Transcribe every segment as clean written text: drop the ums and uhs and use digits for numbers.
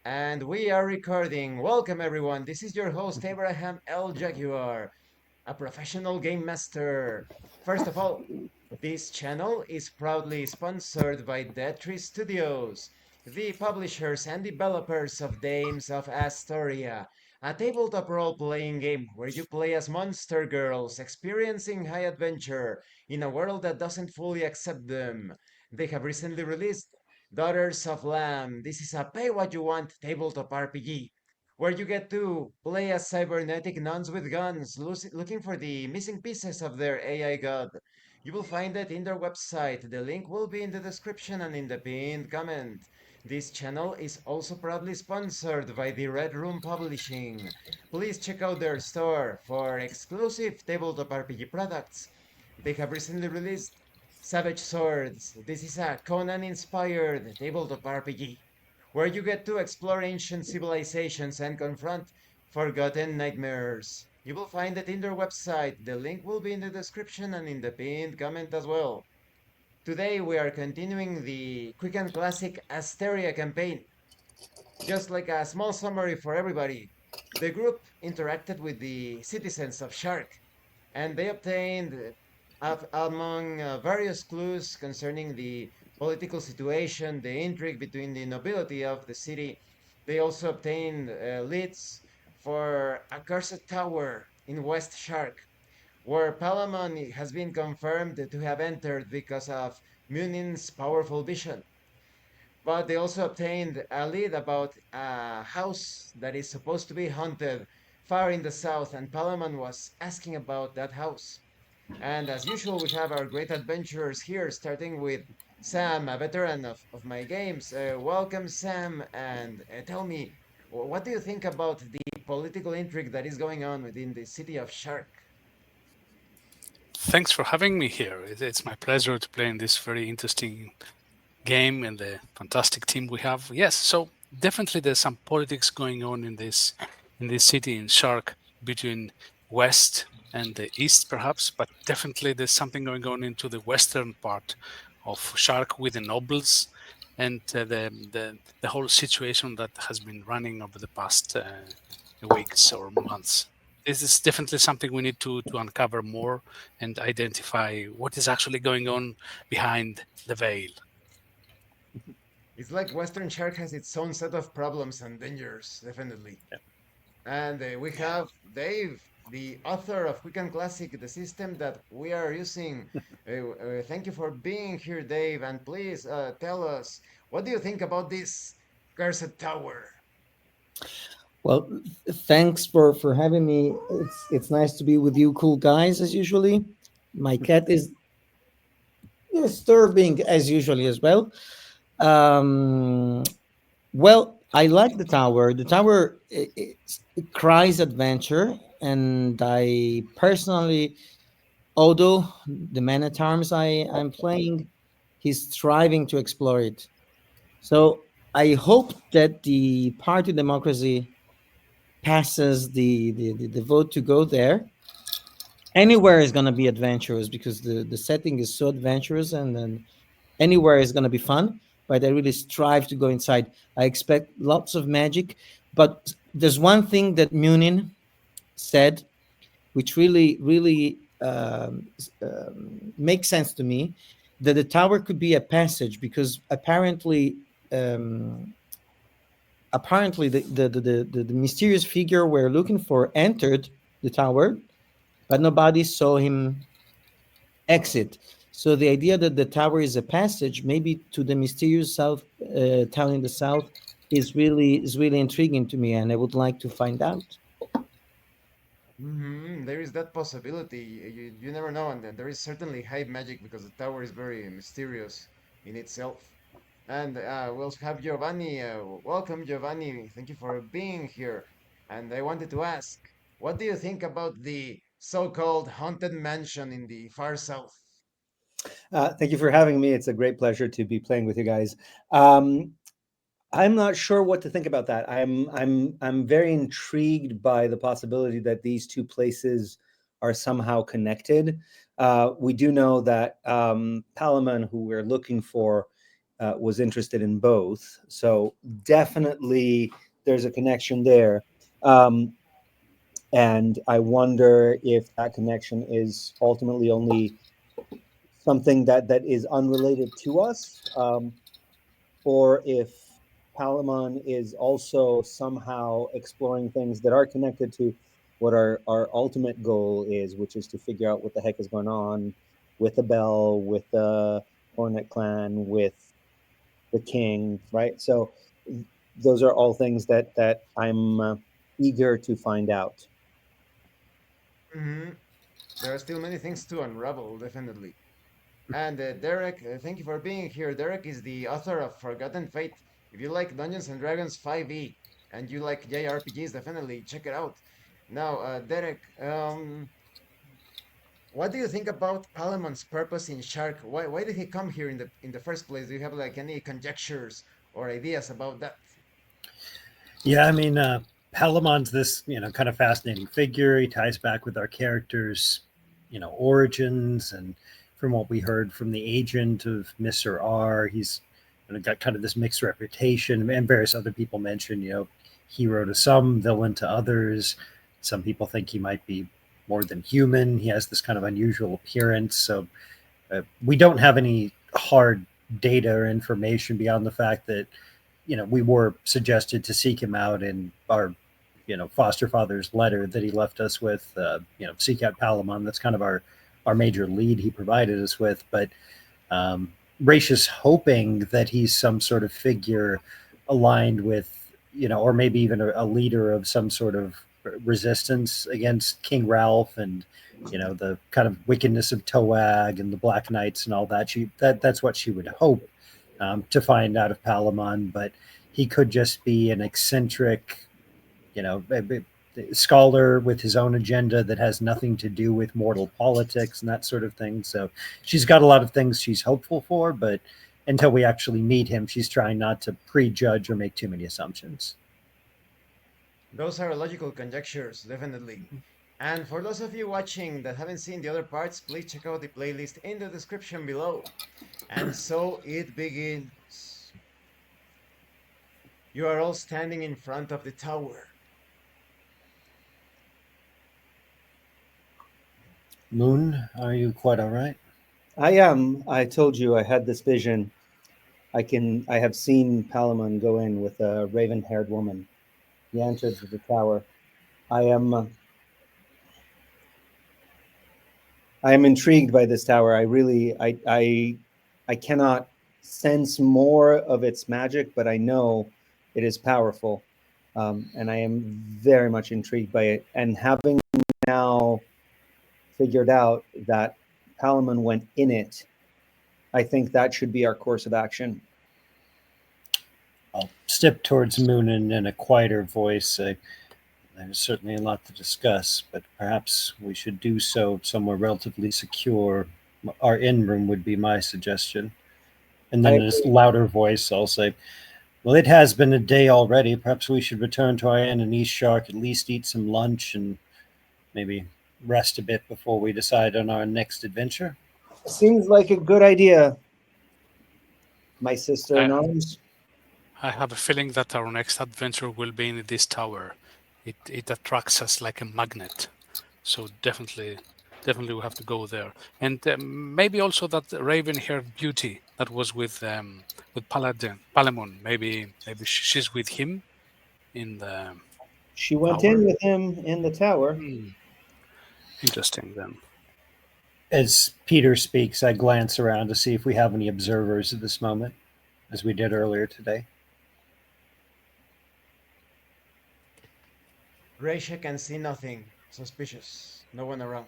And we are recording. Welcome, everyone. This is your host, Abraham L. Jaguar, a professional game master. First of all, this channel is proudly sponsored by Dead Studios, the publishers and developers of Dames of Asstoria, a tabletop role-playing game where you play as monster girls experiencing high adventure in a world that doesn't fully accept them. They have recently released Daughters of Lamb. This is a pay-what-you-want tabletop RPG where you get to play as cybernetic nuns with guns, looking for the missing pieces of their AI god. You will find it in their website. The link will be in the description and in the pinned comment. This channel is also proudly sponsored by the Red Room Publishing. Please check out their store for exclusive tabletop RPG products. They have recently released Savage Swords. This is a Conan-inspired tabletop RPG where you get to explore ancient civilizations and confront forgotten nightmares. You will find it in their website. The link will be in the description and in the pinned comment as well. Today we are continuing the Quick and Classic Asteria campaign. Just like a small summary for everybody, the group interacted with the citizens of Shark and they obtained, among various clues concerning the political situation, the intrigue between the nobility of the city, they also obtained leads for a cursed tower in West Shark, where Palamon has been confirmed to have entered because of Munin's powerful vision. But they also obtained a lead about a house that is supposed to be haunted far in the south, and Palamon was asking about that house. And as usual, we have our great adventurers here, starting with Sam, a veteran of my games. Welcome, Sam, and tell me, what do you think about the political intrigue that is going on within the city of Shark? Thanks for having me here. It's my pleasure to play in this very interesting game and the fantastic team we have. Yes, so definitely there's some politics going on in this city in Shark between west and the east, perhaps, but definitely there's something going on into the western part of Shark with the nobles and the whole situation that has been running over the past weeks or months. This is definitely something we need to uncover more and identify what is actually going on behind the veil. It's like Western Shark has its own set of problems and dangers, definitely. And we have Dave, the author of Quick and Classic, the system that we are using. Thank you for being here, Dave. And please tell us, what do you think about this cursed tower? Well, thanks for having me. It's nice to be with you, cool guys, as usually. My cat is disturbing as usually as well. Um, well, I like the tower. The tower it cries adventure, and I personally, although the man at arms I'm playing, he's striving to explore it. So I hope that the party democracy passes the vote to go there. Anywhere is going to be adventurous because the setting is so adventurous, and then anywhere is going to be fun. But I really strive to go inside. I expect lots of magic, but there's one thing that Munin said which really makes sense to me, that the tower could be a passage because um, apparently the mysterious figure we're looking for entered the tower, but nobody saw him exit. So the idea that the tower is a passage, maybe to the mysterious south town in the south, is really intriguing to me, and I would like to find out. There is that possibility. You never know, and there is certainly high magic because the tower is very mysterious in itself. And we also have Giovanni. Welcome, Giovanni. Thank you for being here. And I wanted to ask, what do you think about the so-called haunted mansion in the far south? Thank you for having me. It's a great pleasure to be playing with you guys. Um, I'm not sure what to think about that. I'm very intrigued by the possibility that these two places are somehow connected. We do know that Palamon, who we're looking for, was interested in both. So definitely there's a connection there. Um, and I wonder if that connection is ultimately only something that is unrelated to us, or if Palamon is also somehow exploring things that are connected to what our ultimate goal is, which is to figure out what the heck is going on with the Bell, with the Hornet clan, with the king, right? So those are all things that I'm eager to find out. Hmm. There are still many things to unravel, definitely. And Derek, thank you for being here. Derek is the author of Forgotten Fate. If you like Dungeons and Dragons 5e and you like JRPGs, definitely check it out. Now, Derek, what do you think about Palamon's purpose in Shark? Why did he come here in the first place? Do you have like any conjectures or ideas about that? Yeah, I mean, Palamon's this kind of fascinating figure. He ties back with our characters, origins, and from what we heard from the agent of Mr. R, he's got kind of this mixed reputation, and various other people mentioned, hero to some, villain to others. Some people think he might be more than human. He has this kind of unusual appearance. So we don't have any hard data or information beyond the fact that we were suggested to seek him out in our foster father's letter that he left us with. Seek out Palamon. That's kind of our major lead he provided us with. But Racious hoping that he's some sort of figure aligned with or maybe even a leader of some sort of resistance against King Ralph and the kind of wickedness of Toag and the Black Knights and all that. That's what she would hope to find out of Palamon, but he could just be an eccentric, scholar with his own agenda that has nothing to do with mortal politics and that sort of thing. So she's got a lot of things she's hopeful for, but until we actually meet him, she's trying not to prejudge or make too many assumptions. Those are logical conjectures, definitely. And for those of you watching that haven't seen the other parts, please check out the playlist in the description below. And so it begins. You are all standing in front of the tower. Moon, are you quite all right? I am. I told you I had this vision. I have seen Palamon go in with a raven-haired woman. He entered the tower. I am I am intrigued by this tower. I really I cannot sense more of its magic, but I know it is powerful. And I am very much intrigued by it. And having now figured out that Palamon went in it, I think that should be our course of action. I'll step towards Moonin in a quieter voice. There's certainly a lot to discuss, but perhaps we should do so somewhere relatively secure. Our inn room would be my suggestion. And then I in a louder voice, I'll say, well, it has been a day already. Perhaps we should return to our inn in East Shark, at least eat some lunch and maybe rest a bit before we decide on our next adventure. Seems like a good idea, my sister in I, arms. I have a feeling that our next adventure will be in this tower. It attracts us like a magnet. So definitely we have to go there. And maybe also that raven-haired beauty that was with Palamon. Maybe she's with him in the She went in tower. with him in the tower. Hmm, interesting then. As Peter speaks, I glance around to see if we have any observers at this moment, as we did earlier today. Gracia can see nothing suspicious. No one around.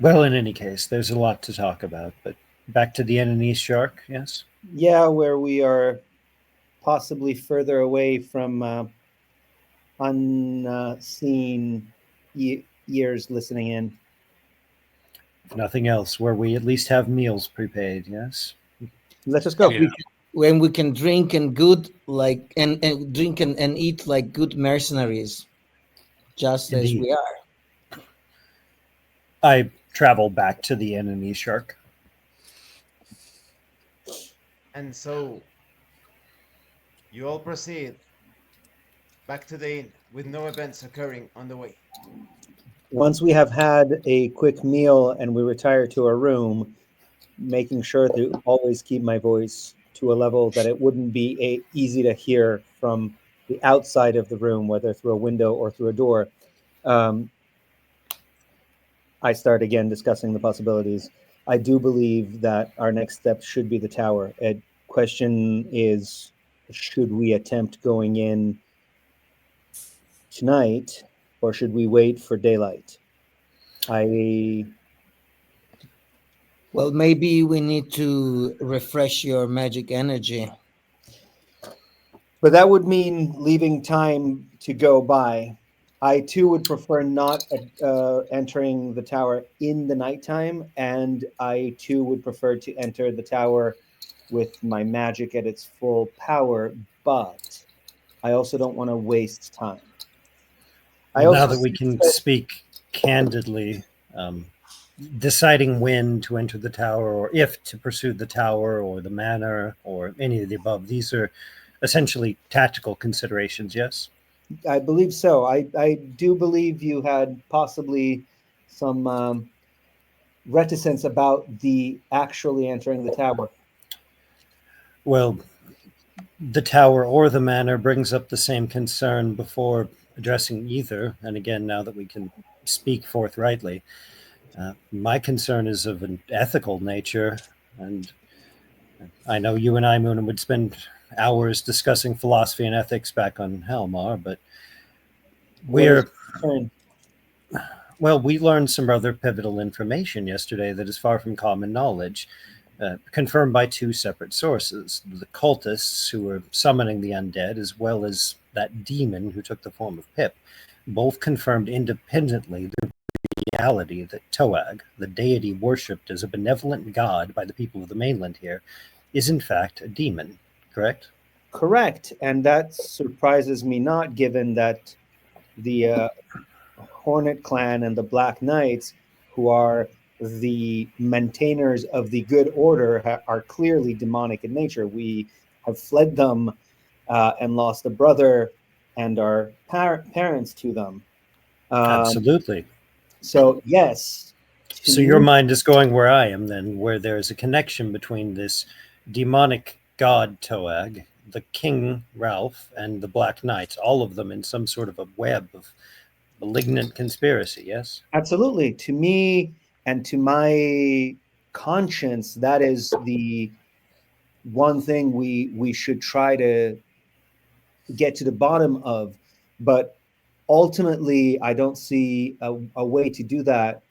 Well, in any case, there's a lot to talk about, but back to the inn in East Shark, yes? Yeah, where we are possibly further away from unseen ears listening in. If nothing else, where we at least have meals prepaid, yes? Let us go. Yeah. When we can drink and good like and drink and eat like good mercenaries, just as Indeed. we are. I travel back to the inn in East Shark. And so you all proceed back to the inn with no events occurring on the way. Once we have had a quick meal and we retire to our room, making sure to always keep my voice to a level that it wouldn't be easy to hear from the outside of the room, whether through a window or through a door. Um, I start again discussing the possibilities. I do believe that our next step should be the tower. A question is, should we attempt going in tonight or should we wait for daylight? I Well, maybe we need to refresh your magic energy. But that would mean leaving time to go by. I too would prefer not entering the tower in the nighttime, and I too would prefer to enter the tower with my magic at its full power. But I also don't want to waste time. I Well, now also that we sense can that speak candidly, um, deciding when to enter the tower or if to pursue the tower or the manor or any of the above, these are essentially tactical considerations, yes? I believe so. I do believe you had possibly some reticence about the actually entering the tower. Well, the tower or the manor brings up the same concern before addressing either. And again, now that we can speak forthrightly, my concern is of an ethical nature. And I know you and I, Moon, would spend hours discussing philosophy and ethics back on Helmar, but What is we're, your concern? well, we learned some rather pivotal information yesterday that is far from common knowledge. Confirmed by two separate sources: the cultists who were summoning the undead, as well as that demon who took the form of Pip, both confirmed independently the reality that Toag, the deity worshipped as a benevolent god by the people of the mainland here, is in fact a demon, correct? Correct, and that surprises me not, given that the Hornet Clan and the Black Knights, who are the maintainers of the good order, are clearly demonic in nature. We have fled them and lost a brother and our parents to them. Um, Absolutely. so yes, to So your me, mind is going where I am then, where there is a connection between this demonic god Toag, the King Ralph, and the Black Knights, all of them in some sort of a web of malignant conspiracy, yes? absolutely. To me and to my conscience, that is the one thing we should try to get to the bottom of. But ultimately, I don't see a way to do that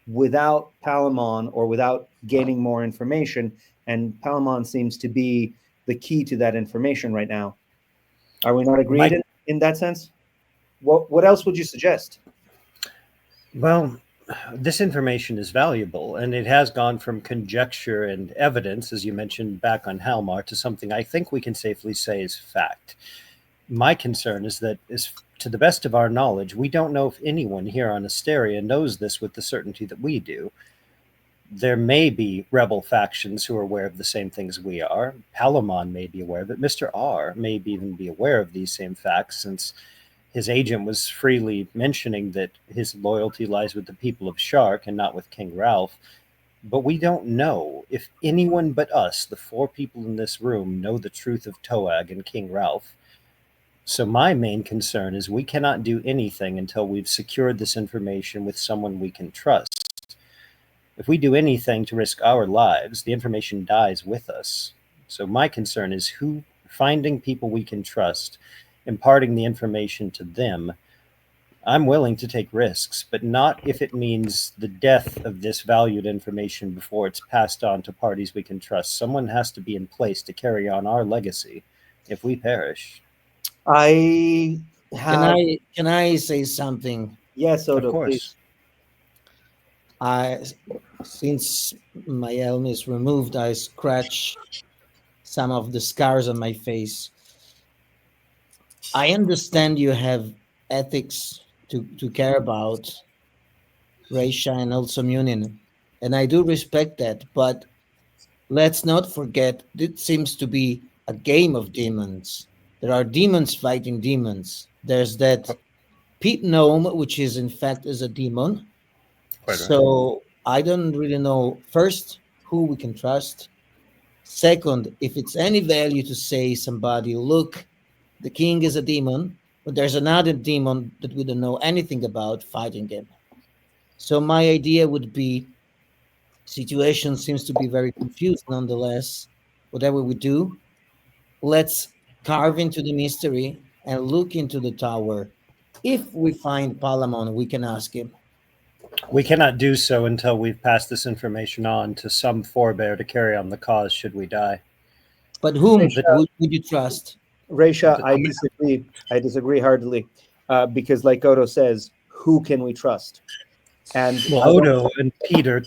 without Palamon or without gaining more information. And Palamon seems to be the key to that information right now. Are we not agreed My in that sense? What else would you suggest? Well, this information is valuable, and it has gone from conjecture and evidence, as you mentioned back on Halmar, to something I think we can safely say is fact. My concern is that, to the best of our knowledge, we don't know if anyone here on Asteria knows this with the certainty that we do. There may be rebel factions who are aware of the same things we are. Palamon may be aware of it. Mr. R may even be aware of these same facts, since his agent was freely mentioning that his loyalty lies with the people of Shark and not with King Ralph. But we don't know if anyone but us, the four people in this room, know the truth of Toag and King Ralph. So my main concern is we cannot do anything until we've secured this information with someone we can trust. If we do anything to risk our lives, the information dies with us. So my concern is who finding people we can trust, imparting the information to them. I'm willing to take risks, but not if it means the death of this valued information before it's passed on to parties we can trust. Someone has to be in place to carry on our legacy if we perish. I Can have I say something? yes, Of Odo, please. course. I Since my helm is removed, I scratch some of the scars on my face. I understand you have ethics to care about, Raisha and also Munin, and I do respect that. But Let's not forget, it seems to be a game of demons. There are demons fighting demons. There's that Pete gnome, which is in fact is a demon. Quite right. So I don't really know first who we can trust. Second, if it's any value to say somebody, look, the king is a demon, but there's another demon that we don't know anything about fighting him. So my idea would be situation seems to be very confused nonetheless. Whatever we do, let's carve into the mystery and look into the tower. If we find Palamon, we can ask him. We cannot do so until we've passed this information on to some forebear to carry on the cause should we die. But whom The, would you trust? Resha, I the, disagree. I disagree heartily, because, like Odo says, who can we trust? And well, I don't, Odo and Peter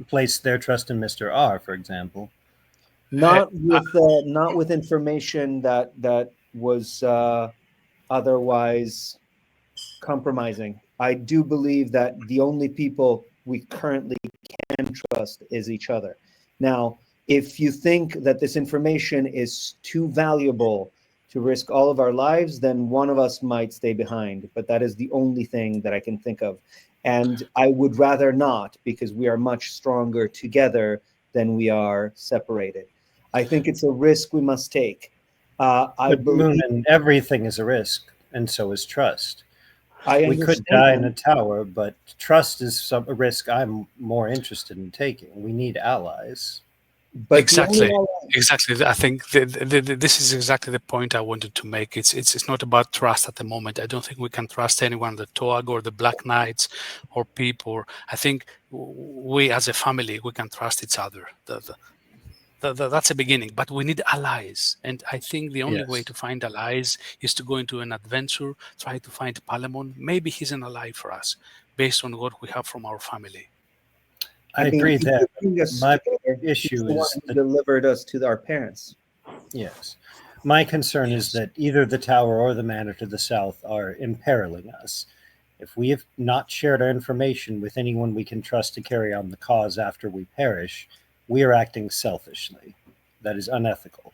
placed their trust in Mr. R, for example. not with information that was otherwise compromising. I do believe that the only people we currently can trust is each other. Now, if you think that this information is too valuable to risk all of our lives, then one of us might stay behind. But that is the only thing that I can think of. And I would rather not, because we are much stronger together than we are separated. I think it's a risk we must take. I But Moon believe, and everything is a risk, and so is trust. I We could die in a understand, tower, but trust is a risk I'm more interested in taking. We need allies. but the only Exactly. Exactly. I think this is exactly the point I wanted to make. It's not about trust at the moment. I don't think we can trust anyone, the Toag or the Black Knights or people. I think we as a family we can trust each other. That's a beginning, but we need allies. And I think the only way Yes. to find allies is to go into an adventure, try to find Palamon. Maybe he's an ally for us based on what we have from our family. I I mean, agree he there. did bring us My together. He's issue the one is who that, delivered us to our parents. yes, my concern is Yes. that either the tower or the manor to the south are imperiling us. If we have not shared our information with anyone we can trust to carry on the cause after we perish, we are acting selfishly. That is unethical.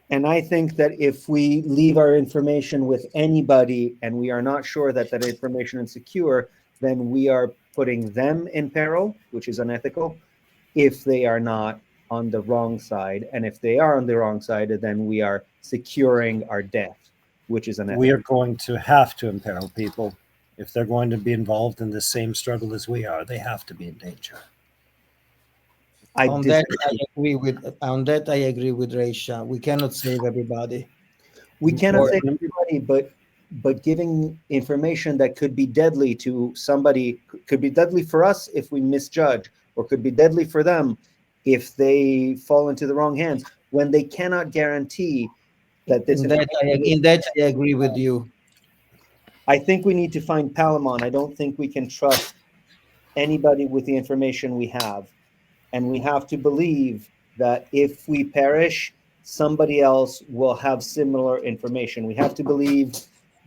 And I think that if we leave our information with anybody and we are not sure that that information is secure, then we are putting them in peril, which is unethical, if they are not on the wrong side. And if they are on the wrong side, then we are securing our death, which is We unethical. are going to have to imperil people. If they're going to be involved in the same struggle as we are, they have to be in danger. I On that, I disagree. agree with Reisha. We cannot save everybody. We cannot Or save everybody, but giving information that could be deadly to somebody, could be deadly for us if we misjudge, or could be deadly for them if they fall into the wrong hands, when they cannot guarantee that this information. in that I agree with you. I think we need to find Palamon. I don't think we can trust anybody with the information we have. And we have to believe that if we perish, somebody else will have similar information. We have to believe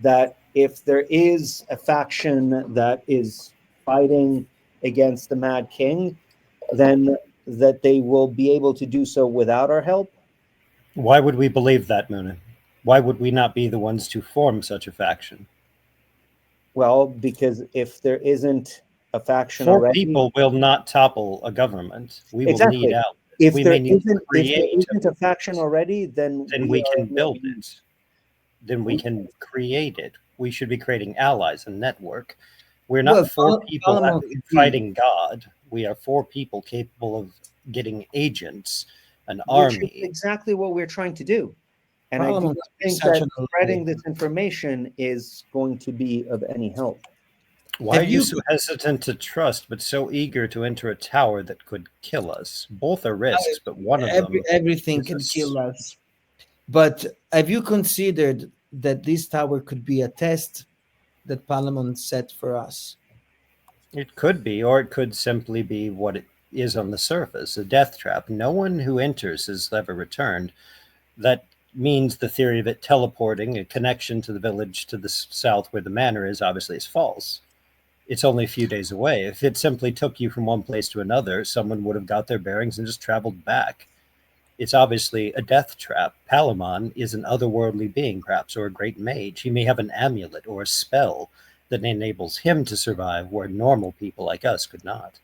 that if there is a faction that is fighting against the Mad King, then that they will be able to do so without our help. Why would we believe that, Muna? Why would we not be the ones to form such a faction? Well, because if there isn't a faction Four already, people will not topple a government. We will need exactly. allies. If We there may need to isn't, if there create, isn't a faction already, then then we we are can of no build use. it. Then we can create it. We should be creating allies and network. We're Well, not four people Palamon could be, fighting God. We are four people capable of getting agents, an Which is army. exactly what we're trying to do. And I do Palamon not could be think such that an ally. spreading this information is going to be of any help. Why are Have you you so hesitant to trust, but so eager to enter a tower that could kill us? Both are risks, but one of them everything is can kill us? But have you considered that this tower could be a test that Palamon set for us? It could be, or it could simply be what it is on the surface, a death trap. No one who enters has ever returned. That means the theory of it teleporting, a connection to the village to the south where the manor is, obviously is false. It's only a few days away. If it simply took you from one place to another, someone would have got their bearings and just traveled back. It's obviously a death trap. Palamon is an otherworldly being, perhaps, or a great mage. He may have an amulet or a spell that enables him to survive where normal people like us could not.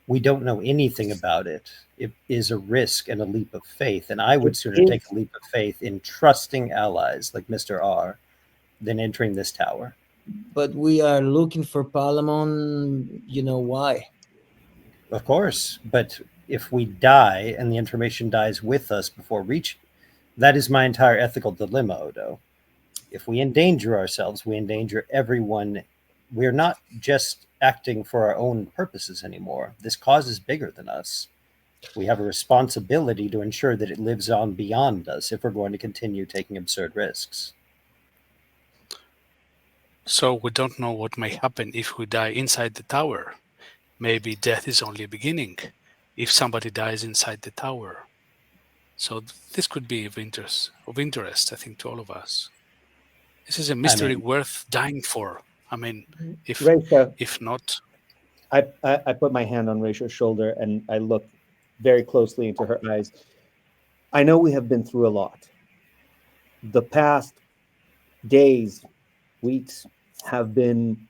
We don't know anything about it. It is a risk and a leap of faith, and I It would sooner take is, a leap of faith in trusting allies like Mr. R than entering this tower. But we are looking for Palamon. You know why? Of course, but if we die and the information dies with us before reaching, that is my entire ethical dilemma, Odo. If we endanger ourselves, we endanger everyone. We're not just acting for our own purposes anymore. This cause is bigger than us. We have a responsibility to ensure that it lives on beyond us if we're going to continue taking absurd risks. So we don't know what may happen if we die inside the tower. Maybe death is only a beginning if somebody dies inside the tower. So this could be of interest, I think, to all of us. This is a I mystery mean, worth dying for. I mean, if Raisha, if not, I put my hand on Raisha's shoulder and I look very closely into her eyes. I know we have been through a lot. The past days, weeks have been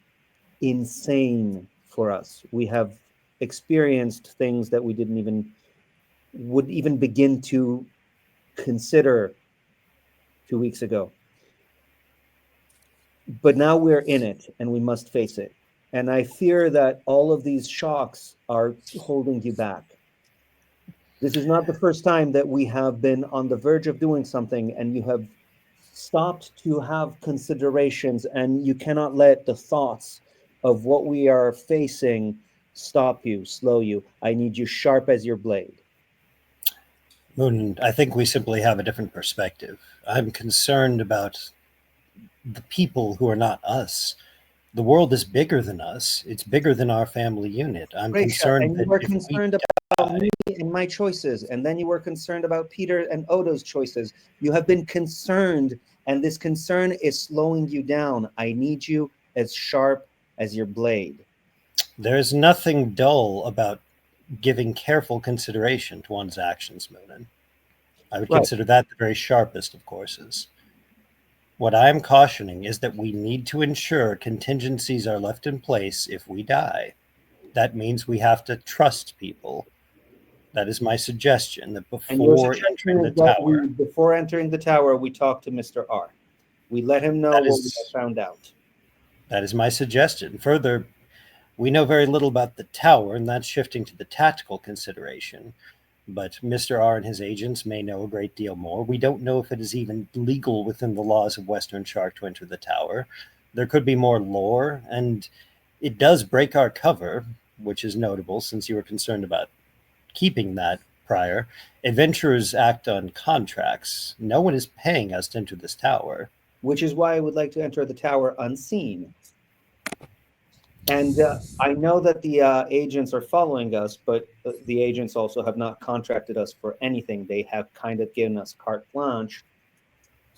insane for us. We have experienced things that we didn't even would even begin to consider 2 weeks ago. But now we're in it and we must face it. And I fear that all of these shocks are holding you back. This is not the first time that we have been on the verge of doing something and you have stopped to have considerations, and you cannot let the thoughts of what we are facing stop you, slow you. I need you sharp as your blade. Moon, I think we simply have a different perspective. I'm concerned about the people who are not us. The world is bigger than us. It's bigger than our family unit. I'm Raisha, concerned and you that were if we concerned about die, me and my choices, and then you were concerned about Peter and Odo's choices. You have been concerned, and this concern is slowing you down. I need you as sharp as your blade. there's nothing dull about giving careful consideration to one's actions, Moonin. I would Right. consider that the very sharpest of courses. What I am cautioning is that we need to ensure contingencies are left in place if we die. That means we have to trust people. That is my suggestion, that And your before suggestion entering the is that tower, before entering the tower, we talk to Mr. R. We let him know that what we have is found out. that is my suggestion. Further, we know very little about the tower, and that's shifting to the tactical consideration. But Mr. R and his agents may know a great deal more. We don't know if it is even legal within the laws of Western Shark to enter the tower. There could be more lore, and it does break our cover, which is notable since you were concerned about keeping that prior. Adventurers act on contracts. No one is paying us to enter this tower. Which is why I would like to enter the tower unseen. And I know that the agents are following us, but the agents also have not contracted us for anything. They have kind of given us carte blanche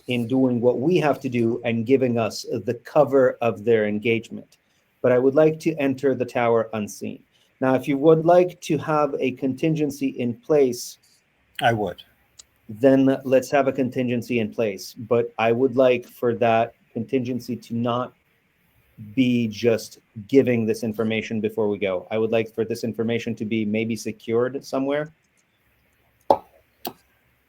in doing what we have to do and giving us the cover of their engagement. But I would like to enter the tower unseen. Now, if you would like to have a contingency in place, I would. then let's have a contingency in place. But I would like for that contingency to not be just giving this information before we go. I would like for this information to be maybe secured somewhere.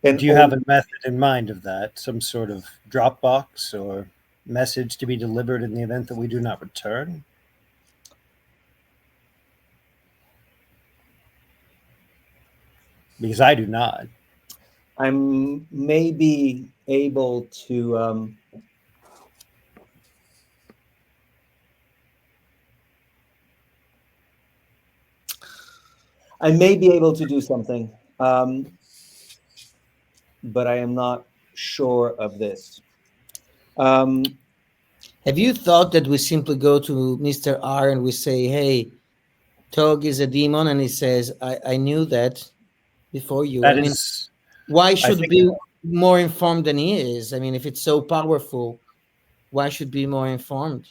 And Do you have a method in mind of that? Some sort of Dropbox or message to be delivered in the event that we do not return? Because I do not. I'm maybe able to I may be able to do something, but I am not sure of this. Have you thought that we simply go to Mr. R and we say, hey, Tog is a demon? And he says, I knew that before you. That I mean, is, why I should think, be more informed than he is? I mean, if it's so powerful, why should be more informed?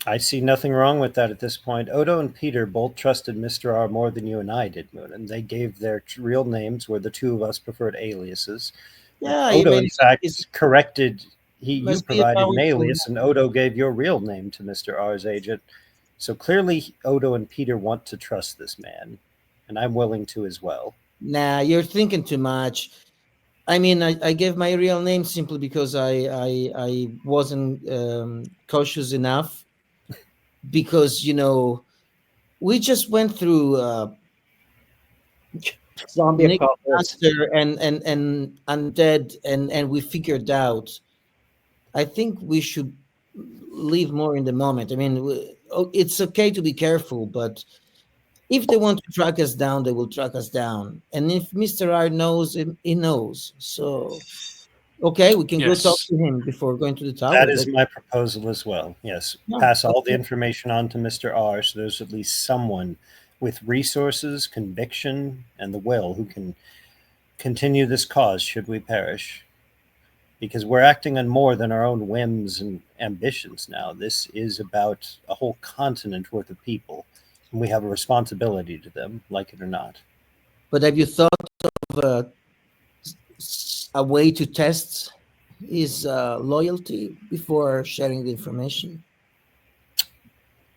I see nothing wrong with that at this point. Odo and Peter both trusted Mr. R more than you and I did, Moon, and they gave their real names where the two of us preferred aliases. Yeah, I Odo, mean, in it fact, corrected. You must be a provided an powerful. alias, and Odo gave your real name to Mr. R's agent. So clearly, Odo and Peter want to trust this man, and I'm willing to as well. Nah, you're thinking too much. I mean, I gave my real name simply because I wasn't cautious enough because we just went through Zombie Nick apocalypse. Master and Undead and we figured out. I think we should live more in the moment. I mean, it's okay to be careful, but if they want to track us down, they will track us down. And if Mr. R knows, he knows. So okay, we can go talk Yes. to him before going to the That tower. is my proposal as well. Yes, Yeah, pass all the okay. information on to Mr. R so there's at least someone with resources, conviction, and the will who can continue this cause should we perish. Because we're acting on more than our own whims and ambitions now. This is about a whole continent worth of people, and we have a responsibility to them, like it or not. But have you thought of a way to test his loyalty before sharing the information?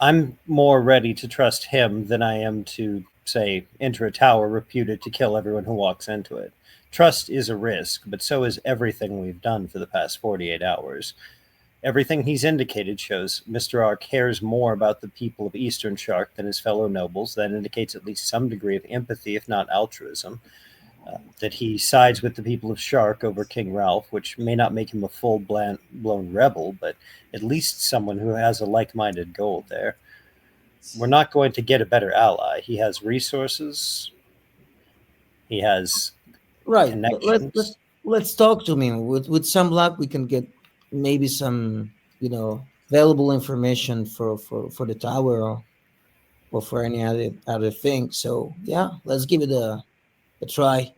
I'm more ready to trust him than I am to, say, enter a tower reputed to kill everyone who walks into it. Trust is a risk, but so is everything we've done for the past 48 hours. Everything he's indicated shows Mr. R cares more about the people of Eastern Shark than his fellow nobles. That indicates at least some degree of empathy, if not altruism. That he sides with the people of Shark over King Ralph, which may not make him a full blown rebel, but at least someone who has a like minded goal there. We're not going to get a better ally. He has resources, he has Right. connections. Let's talk to him. With some luck, we can get maybe some valuable information for the tower or for any other thing. So yeah, let's give it a try.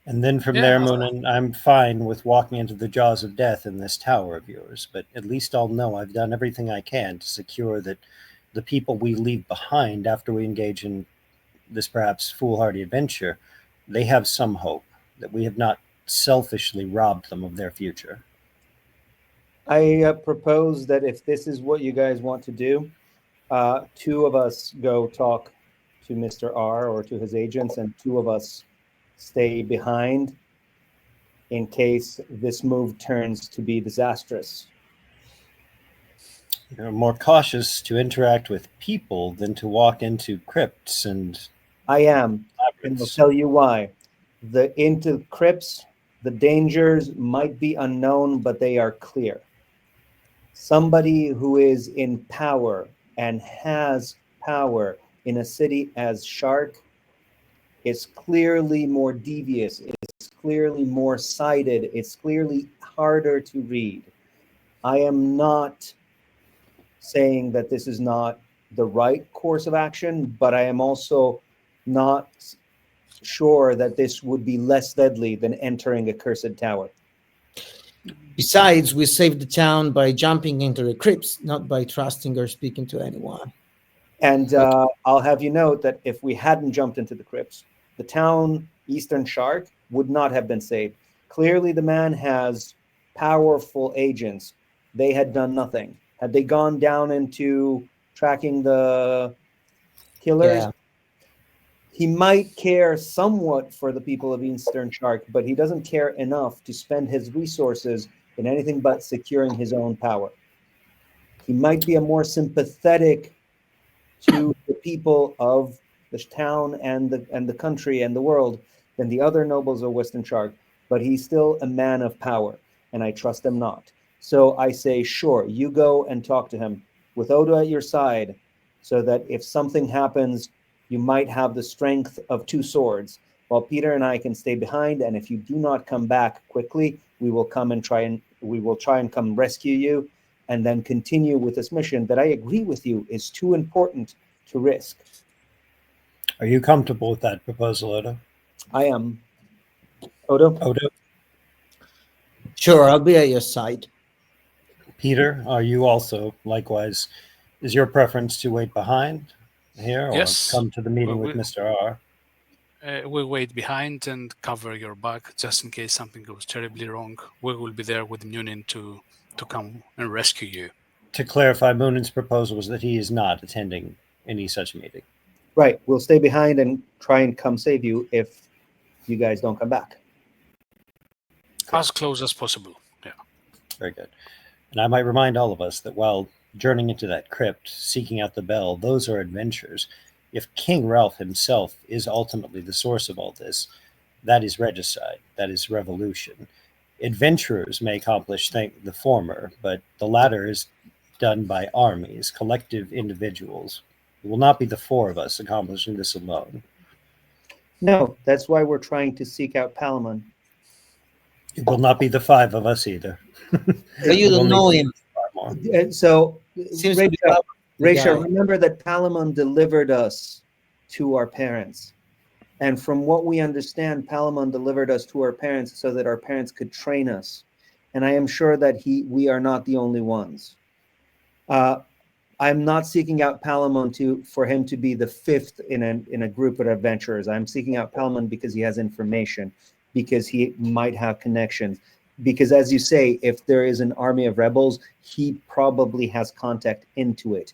And then from there, Yeah. Moonin, I'm fine with walking into the jaws of death in this tower of yours, but at least I'll know I've done everything I can to secure that the people we leave behind after we engage in this perhaps foolhardy adventure, they have some hope, that we have not selfishly robbed them of their future. I propose that if this is what you guys want to do, two of us go talk to Mr. R or to his agents, and two of us stay behind in case this move turns to be disastrous. You're more cautious to interact with people than to walk into crypts and I am, and I'll labyrinths. tell you why. The into crypts, the dangers might be unknown, but they are clear. Somebody who is in power and has power in a city as Shark is clearly more devious, it's clearly more sighted, it's clearly harder to read. I am not saying that this is not the right course of action, but I am also not sure that this would be less deadly than entering a cursed tower. Besides, we saved the town by jumping into the crypts, not by trusting or speaking to anyone. And Okay. I'll have you note that if we hadn't jumped into the crypts, the town Eastern Shark would not have been saved. Clearly, the man has powerful agents. They had done nothing. Had they gone down into tracking the killers, Yeah. he might care somewhat for the people of Eastern Shark, but he doesn't care enough to spend his resources in anything but securing his own power. He might be a more sympathetic to the people of the town and the country and the world than the other nobles of Western Shark, but he's still a man of power, and I trust him not. So I say, sure, you go and talk to him with Oda at your side, so that if something happens, you might have the strength of two swords, while Peter and I can stay behind. And if you do not come back quickly, we will try and come rescue you, and then continue with this mission that I agree with you is too important to risk. Are you comfortable with that proposal, Odo? I am. Odo? Odo? Sure, I'll be at your side. Peter, are you also likewise Is your preference to wait behind here or Yes, come to the meeting with we, Mr. R? we wait behind and cover your back just in case something goes terribly wrong. We will be there with Munin to come and rescue you. To clarify, Moonin's proposal was that he is not attending any such meeting. Right. We'll stay behind and try and come save you if you guys don't come back. As close as possible. Yeah. Very good. And I might remind all of us that while journeying into that crypt, seeking out the bell, those are adventures. If King Ralph himself is ultimately the source of all this, that is regicide, that is revolution. Adventurers may accomplish the former, but the latter is done by armies, collective individuals. It will not be the four of us accomplishing this alone. No, that's why we're trying to seek out Palamon. It will not be the five of us either. But you We'll don't need know him. far more. So, Seems to be Rachel, the guy. remember that Palamon delivered us to our parents. And from what we understand, Palamon delivered us to our parents so that our parents could train us. And I am sure that we are not the only ones. I'm not seeking out Palamon for him to be the fifth in a group of adventurers. I'm seeking out Palamon because he has information, because he might have connections. Because as you say, if there is an army of rebels, he probably has contact into it.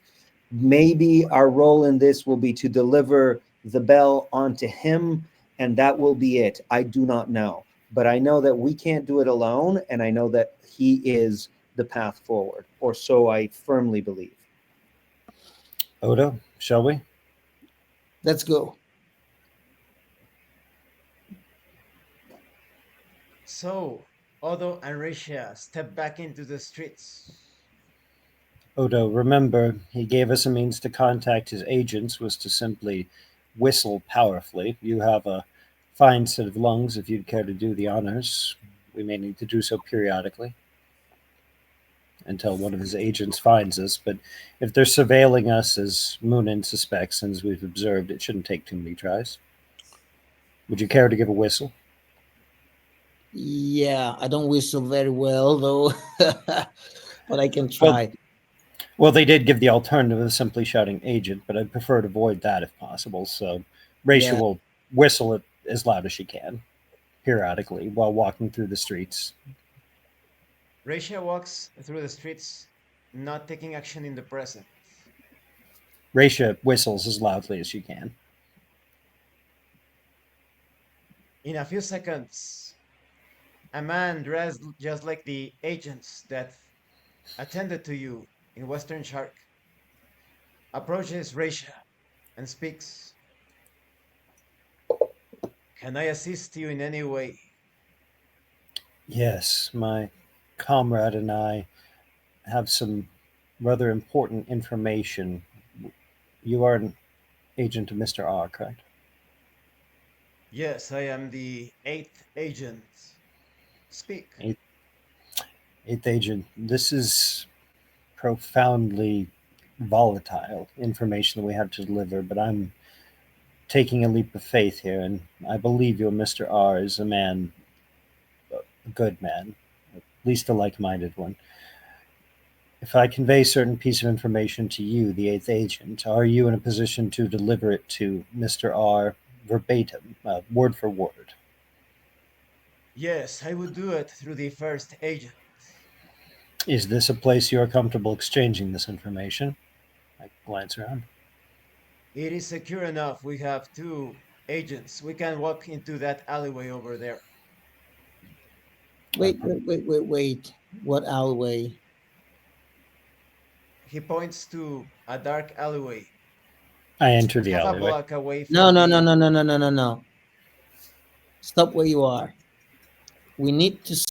Maybe our role in this will be to deliver the bell onto him, and that will be it. I do not know. But I know that we can't do it alone, and I know that he is the path forward, or so I firmly believe. Odo, shall we? Let's go. So, Odo and Risha step back into the streets. Odo, remember, he gave us a means to contact his agents was to simply whistle powerfully. You have a fine set of lungs if you'd care to do the honors. We may need to do so periodically until one of his agents finds us, but if they're surveilling us as Moonin suspects, and as we've observed, it shouldn't take too many tries. Would you care to give a whistle? Yeah, I don't whistle very well though, but I can try. Well, they did give the alternative of simply shouting agent, but I'd prefer to avoid that if possible. So Raisha Yeah. will whistle it as loud as she can, periodically, while walking through the streets. Risha walks through the streets, not taking action in the present. Raisha whistles as loudly as she can. In a few seconds, a man dressed just like the agents that attended to you in Western Shark approaches Risha and speaks. Can I assist you in any way? Yes, my comrade and I have some rather important information. You are an agent of Mr. R, correct? Yes, I am the eighth agent. Speak. Eighth, eighth agent. This is profoundly volatile information that we have to deliver, but I'm taking a leap of faith here, and I believe you, Mr. R, is a man, a good man, at least a like minded one. If I convey certain piece of information to you, the eighth agent, are you in a position to deliver it to Mr. R verbatim, word for word? Yes, I would do it through the first agent. Is this a place you are comfortable exchanging this information? I glance around. It is secure enough. We have two agents. We can walk into that alleyway over there. Wait. What alleyway? He points to a dark alleyway, I enter the half a alleyway. block away No, from no, no, the. no, no, no, no, no, no. Stop where you are. We need to see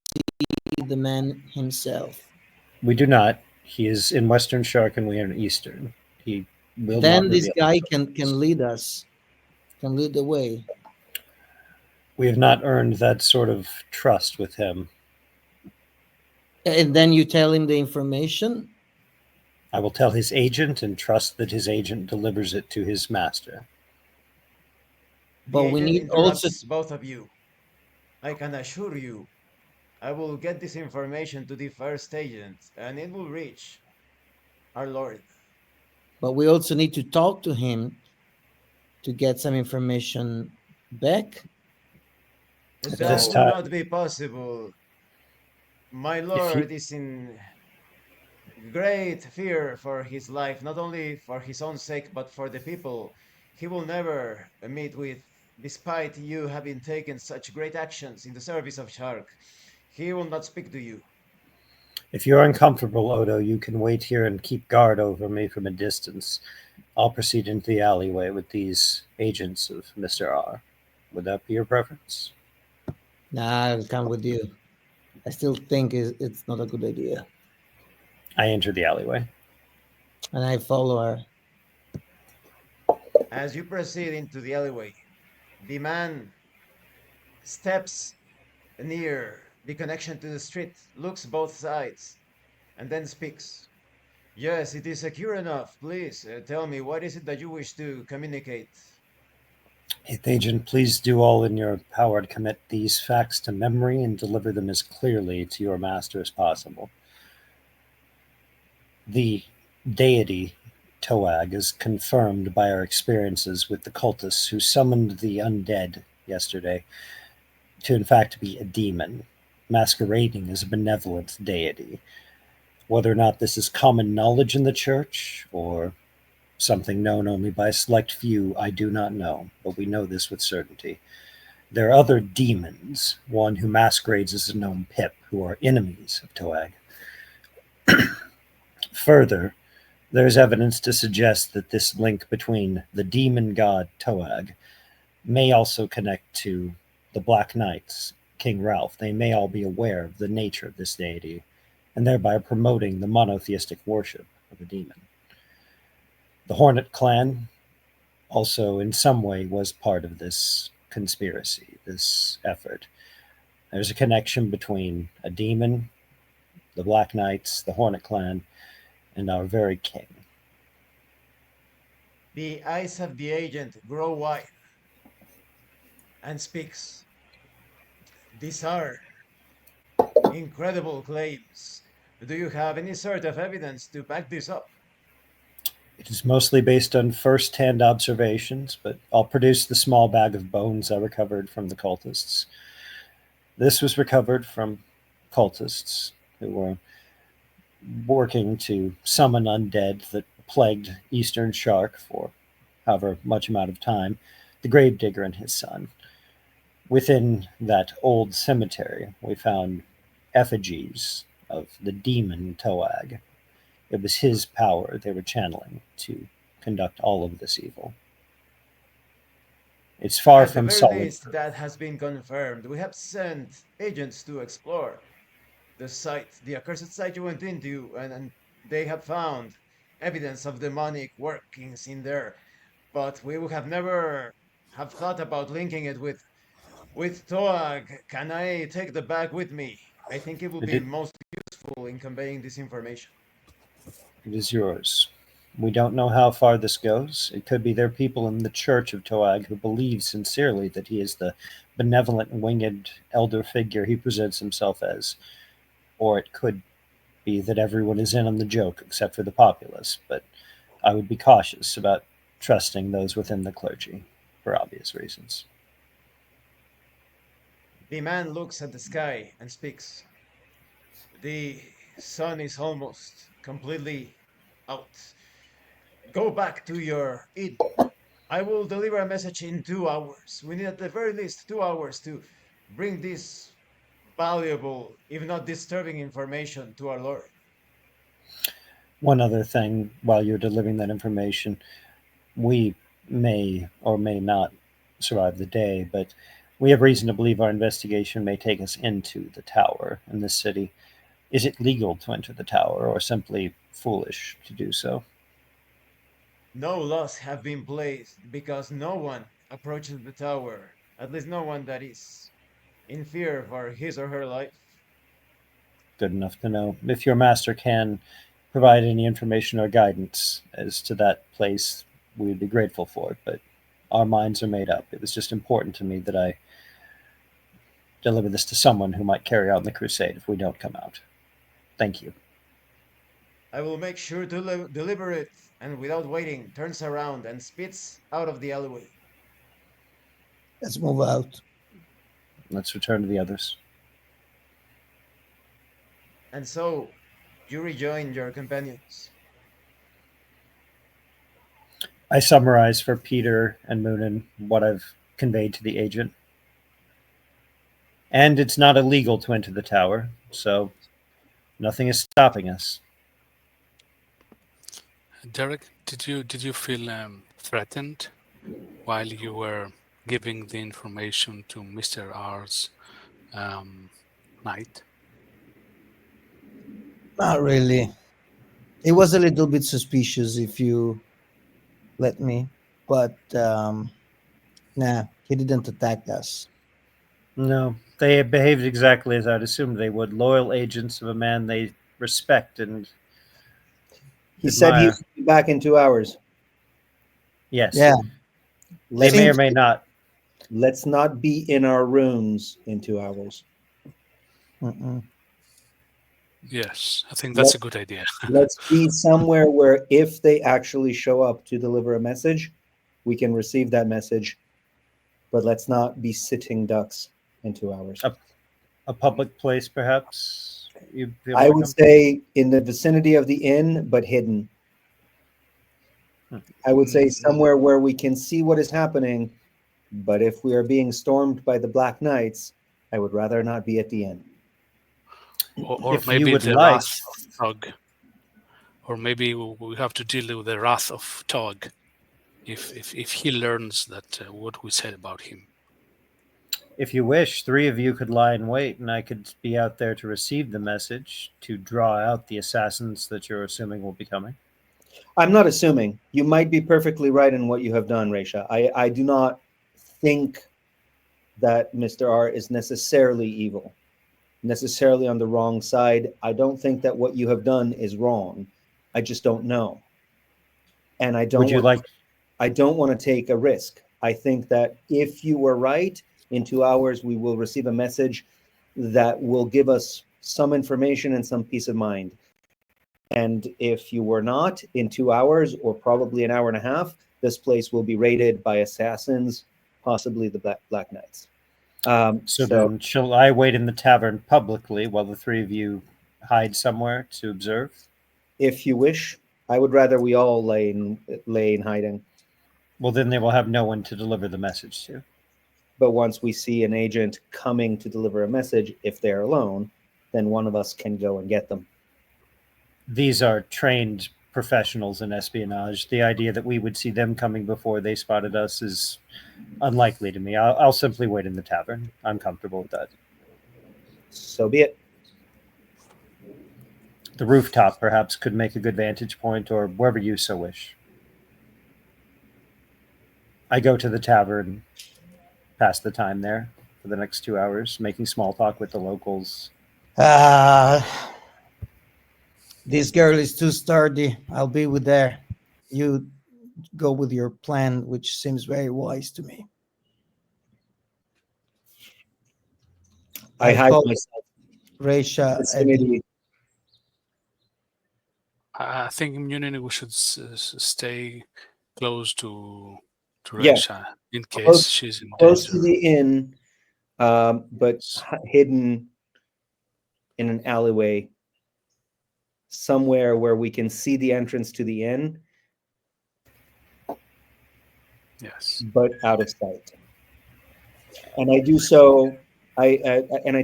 the man himself. We do not. He is in Western Shark and we are in Eastern. He will not Then this reveal guy himself. can lead us, can lead the way. We have not earned that sort of trust with him. And then you tell him the information. I will tell his agent and trust that his agent delivers it to his master. The But we agent need also. interrupts both of you. I can assure you, I will get this information to the first agent, and it will reach our Lord. but we also need to talk to him to get some information back. At this That So will time, not be possible. My if you lord is in great fear for his life, not only for his own sake, but for the people he will never meet with, despite you having taken such great actions in the service of Shark. He will not speak to you. if you're uncomfortable, Odo, you can wait here and keep guard over me from a distance. I'll proceed into the alleyway with these agents of Mr. R. Would that be your preference? nah, I'll come with you. I still think it's not a good idea, I enter the alleyway. and I follow her. As you proceed into the alleyway, the man steps near the connection to the street, looks both sides, and then speaks. Yes, it is secure enough. Please tell me, what is it that you wish to communicate? Eighth agent, please do all in your power to commit these facts to memory and deliver them as clearly to your master as possible. The deity Toag is confirmed by our experiences with the cultists who summoned the undead yesterday to, in fact, be a demon, masquerading as a benevolent deity. Whether or not this is common knowledge in the church or something known only by a select few, I do not know, but we know this with certainty. There are other demons, one who masquerades as a gnome Pip, who are enemies of Toag. Further, there is evidence to suggest that this link between the demon god Toag may also connect to the Black Knights, King Ralph. They may all be aware of the nature of this deity, and thereby promoting the monotheistic worship of a demon. The Hornet clan also, in some way, was part of this conspiracy, this effort. There's a connection between a demon, the Black Knights, the Hornet clan, and our very king. The eyes of the agent grow wide and speaks. These are incredible claims. Do you have any sort of evidence to back this up? It is mostly based on first hand observations, but I'll produce the small bag of bones I recovered from the cultists. This was recovered from cultists who were working to summon undead that plagued Eastern Shark for however much amount of time, the Gravedigger and his son. Within that old cemetery, we found effigies of the demon Toag. It was his power they were channeling to conduct all of this evil. It's far At the from very solid least, proof. that has been confirmed. We have sent agents to explore the site, the accursed site you went into, and they have found evidence of demonic workings in there. But we would have never have thought about linking it with Toag. Can I take the bag with me? I think it will It, be it most useful in conveying this information. is yours. We don't know how far this goes. It could be there are people in the church of Toag who believe sincerely that he is the benevolent winged elder figure he presents himself as. Or it could be that everyone is in on the joke except for the populace, but I would be cautious about trusting those within the clergy for obvious reasons. The man looks at the sky and speaks. The sun is almost completely out. Go back to your inn. I will deliver a message in 2 hours. We need at the very least 2 hours to bring this valuable, if not disturbing information to our Lord. One other thing while you're delivering that information, we may or may not survive the day, but we have reason to believe our investigation may take us into the tower in this city. Is it legal to enter the tower or simply foolish to do so? No laws have been placed because no one approaches the tower, at least no one that is in fear for his or her life. Good enough to know. If your master can provide any information or guidance as to that place, we would be grateful for it, but our minds are made up. It was just important to me that I deliver this to someone who might carry out the crusade if we don't come out. Thank you. I will make sure to deliver it, and without waiting, turns around and spits out of the alleyway. Let's move out. Let's return to the others. And so, you rejoin your companions. I summarize for Peter and Moonin what I've conveyed to the agent. And it's not illegal to enter the tower, so nothing is stopping us. Derek, did you feel threatened while you were giving the information to Mr. R's knight? Not really. It was a little bit suspicious, if you let me, but nah, he didn't attack us. No, they behaved exactly as I'd assumed they would. Loyal agents of a man they respect and He said he admire. would be back in 2 hours. Yes, Yeah, they Let's, may or seems may not. let's not be in our rooms in 2 hours. mm-mm. Yes, I think that's a good idea. Let's be somewhere where if they actually show up to deliver a message, we can receive that message. But let's not be sitting ducks in 2 hours. A public place, perhaps. You feel I more would comfortable? say in the vicinity of the inn, but hidden. I would say somewhere where we can see what is happening. But if we are being stormed by the Black Knights, I would rather not be at the inn. Or If you maybe would the like, wrath of Tog. Or maybe we have to deal with the wrath of Tog if he learns that what we said about him. if you wish, three of you could lie in wait, and I could be out there to receive the message to draw out the assassins that you're assuming will be coming. I'm not assuming. You might be perfectly right in what you have done, Resha. I do not think that Mr. R is necessarily evil, necessarily on the wrong side. I don't think that what you have done is wrong. I just don't know. And Would you like? I don't want to take a risk. I think that if you were right, in 2 hours we will receive a message that will give us some information and some peace of mind. And if you were not, in 2 hours or probably an hour and a half, this place will be raided by assassins, possibly the Black Knights. So then, shall I wait in the tavern publicly while the three of you hide somewhere to observe? if you wish, I would rather we all lay in hiding. Well, then they will have no one to deliver the message to. But once we see an agent coming to deliver a message, if they're alone, then one of us can go and get them. These are trained professionals in espionage. The idea that we would see them coming before they spotted us is unlikely to me. I'll simply wait in the tavern. I'm comfortable with that. So be it. The rooftop, perhaps, could make a good vantage point, or wherever you so wish. I go to the tavern, pass the time there for the next 2 hours, making small talk with the locals. This girl is too sturdy. I'll be with her. You go with your plan, which seems very wise to me. I I hide call myself in Resha the at the vicinity. I think in Munich we should stay close to Yeah, Resha in case close, she's in close to danger. the inn, but hidden in an alleyway somewhere where we can see the entrance to the inn, Yes. but out of sight. And I do so. I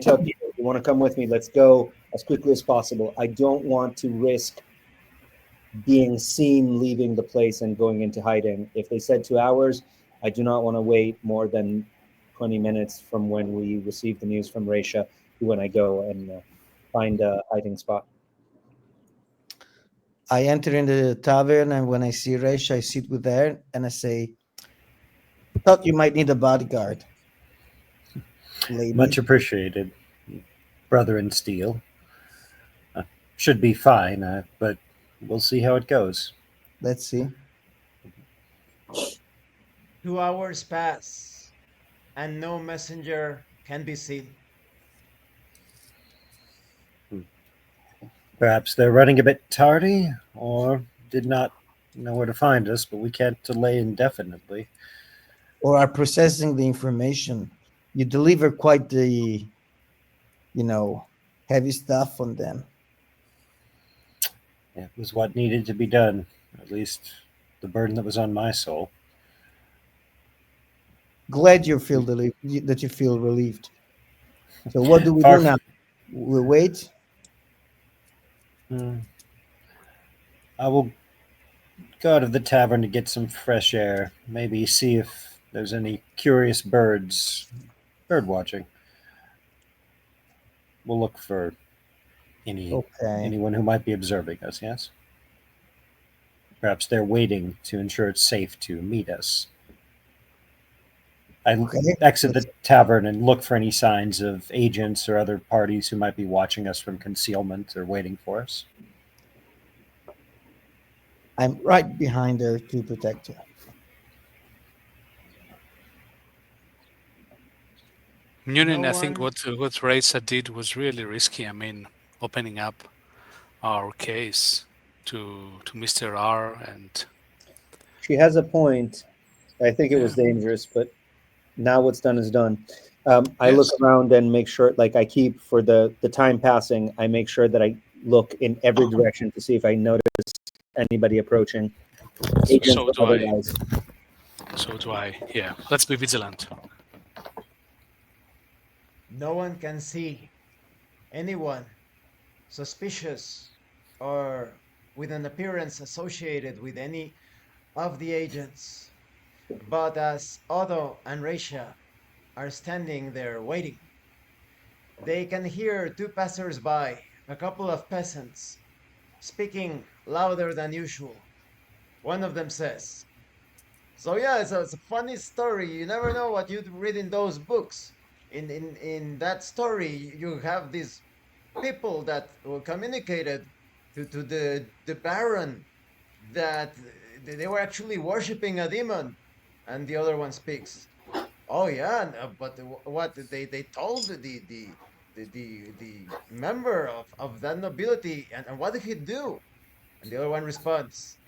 tell people, if you want to come with me, let's go as quickly as possible. I don't want to risk being seen leaving the place and going into hiding. If they said 2 hours, I do not want to wait more than 20 minutes from when we receive the news from Resha to when I go and find a hiding spot. I enter in the tavern, and when I see Resha, I sit with her and I say, "Thought you might need a bodyguard, lady." Much appreciated, brother in steel. Should be fine, but we'll see how it goes. Let's see. 2 hours pass, and no messenger can be seen. Perhaps they're running a bit tardy, or did not know where to find us, but we can't delay indefinitely. Or are processing the information. You deliver quite the, you know, heavy stuff on them. It was what needed to be done, at least the burden that was on my soul. Glad that you feel relieved. So what do we Far do f- now? We wait. Hmm. I will go out of the tavern to get some fresh air. Maybe see if there's any curious bird watching. We'll look for Okay. anyone who might be observing us. Yes, perhaps they're waiting to ensure it's safe to meet us. I Okay. exit the That's, tavern and look for any signs of agents or other parties who might be watching us from concealment or waiting for us. I'm right behind her to protect her. No Munin, I think one. what Raisa did was really risky. I mean, opening up our case to Mr. R, and She has a point. I think it was yeah, dangerous, but now what's done is done. I look yes. around and make sure, like I keep for the time passing, I make sure that I look in every direction to see if I notice anybody approaching, agents So or do I. otherwise. So do I. Yeah. Let's be vigilant. No one can see anyone suspicious or with an appearance associated with any of the agents. But as Otto and Raisha are standing there waiting, they can hear two passers-by, a couple of peasants, speaking louder than usual. One of them says, "So yeah, it's a funny story. You never know what you'd read in those books. In that story, you have these people that were communicated to the Baron that they were actually worshiping a demon." And the other one speaks, "Oh yeah, but what they told the member of that nobility, and what did he do?" And the other one responds,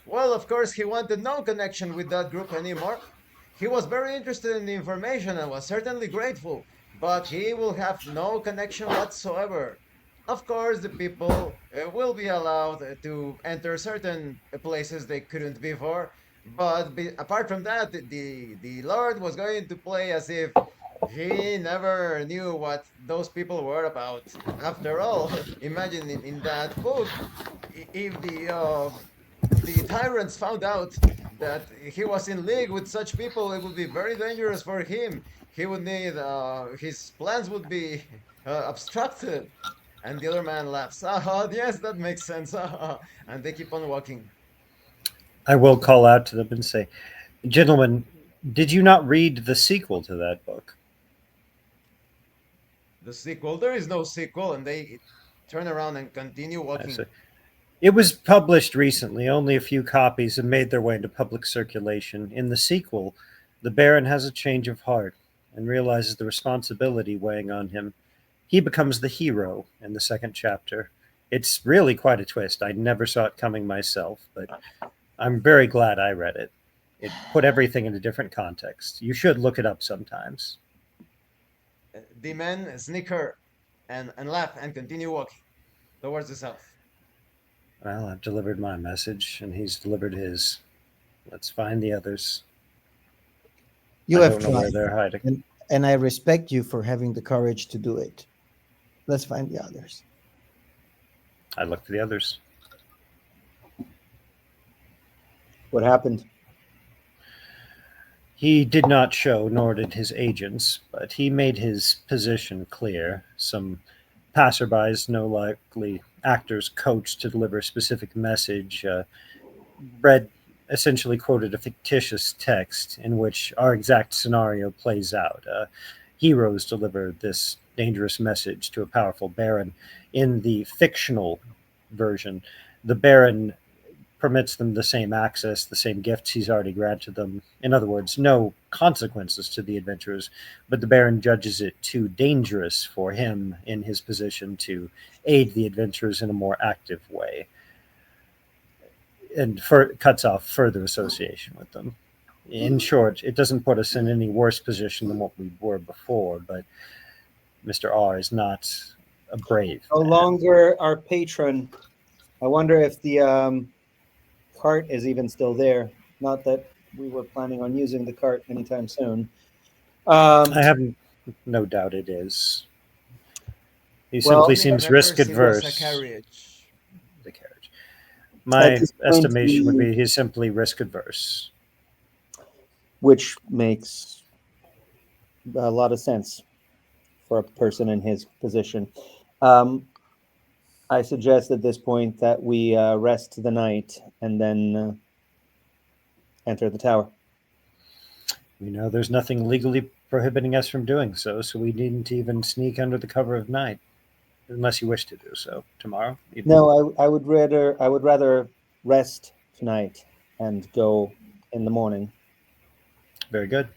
"Well, of course, he wanted no connection with that group anymore. He was very interested in the information and was certainly grateful, but he will have no connection whatsoever. Of course, the people will be allowed to enter certain places they couldn't before, but apart from that, the Lord was going to play as if he never knew what those people were about. After all, imagine in that book, if the tyrants found out that he was in league with such people, it would be very dangerous for him. He would need, his plans would be obstructed." And the other man laughs. "Ah, yes, that makes sense." And they keep on walking. I will call out to them and say, "Gentlemen, did you not read the sequel to that book?" The sequel, there is no sequel, and they turn around and continue I say, walking. "It was published recently. Only a few copies have made their way into public circulation. In the sequel, the Baron has a change of heart and realizes the responsibility weighing on him. He becomes the hero in the second chapter. It's really quite a twist. I never saw it coming myself, but I'm very glad I read it. It put everything in a different context. You should look it up sometimes." The men snicker and laugh and continue walking towards the south. Well, I've delivered my message, and he's delivered his. Let's find the others. You I have don't know where tried, they're hiding. and I respect you for having the courage to do it. Let's find the others. I look for the others. What happened? He did not show, nor did his agents, but he made his position clear. Some passerbys, no likely actors coached to deliver a specific message, read essentially quoted a fictitious text in which our exact scenario plays out. Heroes deliver this dangerous message to a powerful baron. In the fictional version, the baron permits them the same access, the same gifts he's already granted them. In other words, no consequences to the adventurers, but the Baron judges it too dangerous for him in his position to aid the adventurers in a more active way, and cuts off further association with them. In short, it doesn't put us in any worse position than what we were before, but Mr. R is not a brave No man. longer our patron. I wonder if the cart is even still there. Not that we were planning on using the cart anytime soon. I have no doubt it is. He Well, simply Only seems remembers risk it was a adverse. carriage. The carriage. at My this point, estimation would be he's simply risk adverse. which makes a lot of sense for a person in his position. I suggest at this point that we rest the night and then enter the tower. We know there's nothing legally prohibiting us from doing so, so we needn't even sneak under the cover of night, unless you wish to do so tomorrow. No, I would rather rest tonight and go in the morning. Very good.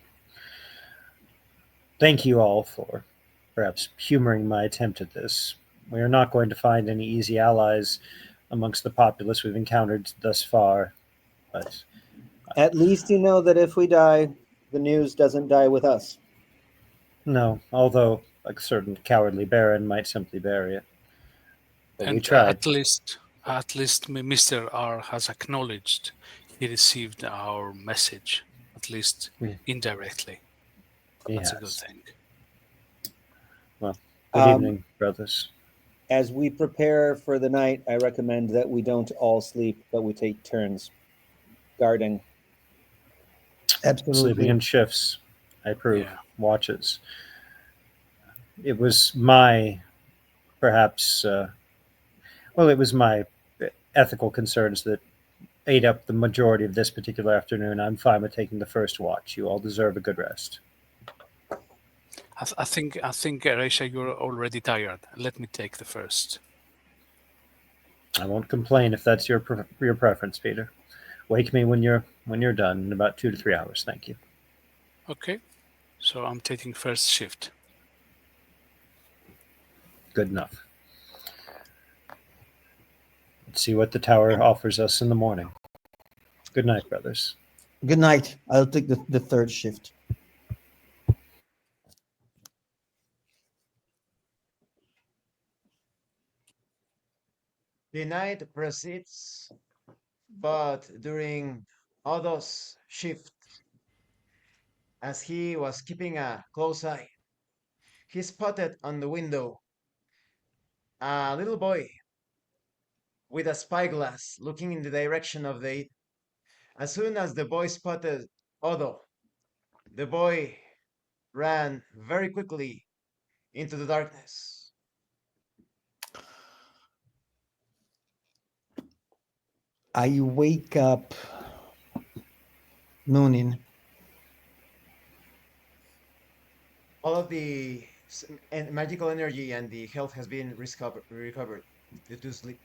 Thank you all for perhaps humoring my attempt at this. We are not going to find any easy allies amongst the populace we've encountered thus far, but At least you know that if we die, the news doesn't die with us. no, although a certain cowardly baron might simply bury it. But we And tried. at least Mr. R has acknowledged he received our message, at least Yeah. indirectly. He That's a has. good thing. Well, good evening, brothers. As we prepare for the night, I recommend that we don't all sleep, but we take turns guarding. Absolutely. Sleeping in shifts. I approve. Yeah. Watches. It was my, perhaps, it was my ethical concerns that ate up the majority of this particular afternoon. I'm fine with taking the first watch. You all deserve a good rest. I think, Arisha, you're already tired. Let me take the first. I won't complain if that's your preference, Peter. Wake me when you're done in about 2 to 3 hours. Thank you. Okay. So I'm taking first shift. Good enough. Let's see what the tower offers us in the morning. Good night, brothers. Good night. I'll take the third shift. The night proceeds, but during Odo's shift, as he was keeping a close eye, he spotted on the window a little boy with a spyglass looking in the direction of the. As soon as the boy spotted Odo, the boy ran very quickly into the darkness. I wake up Noonin. All of the magical energy and the health has been recovered due to sleep.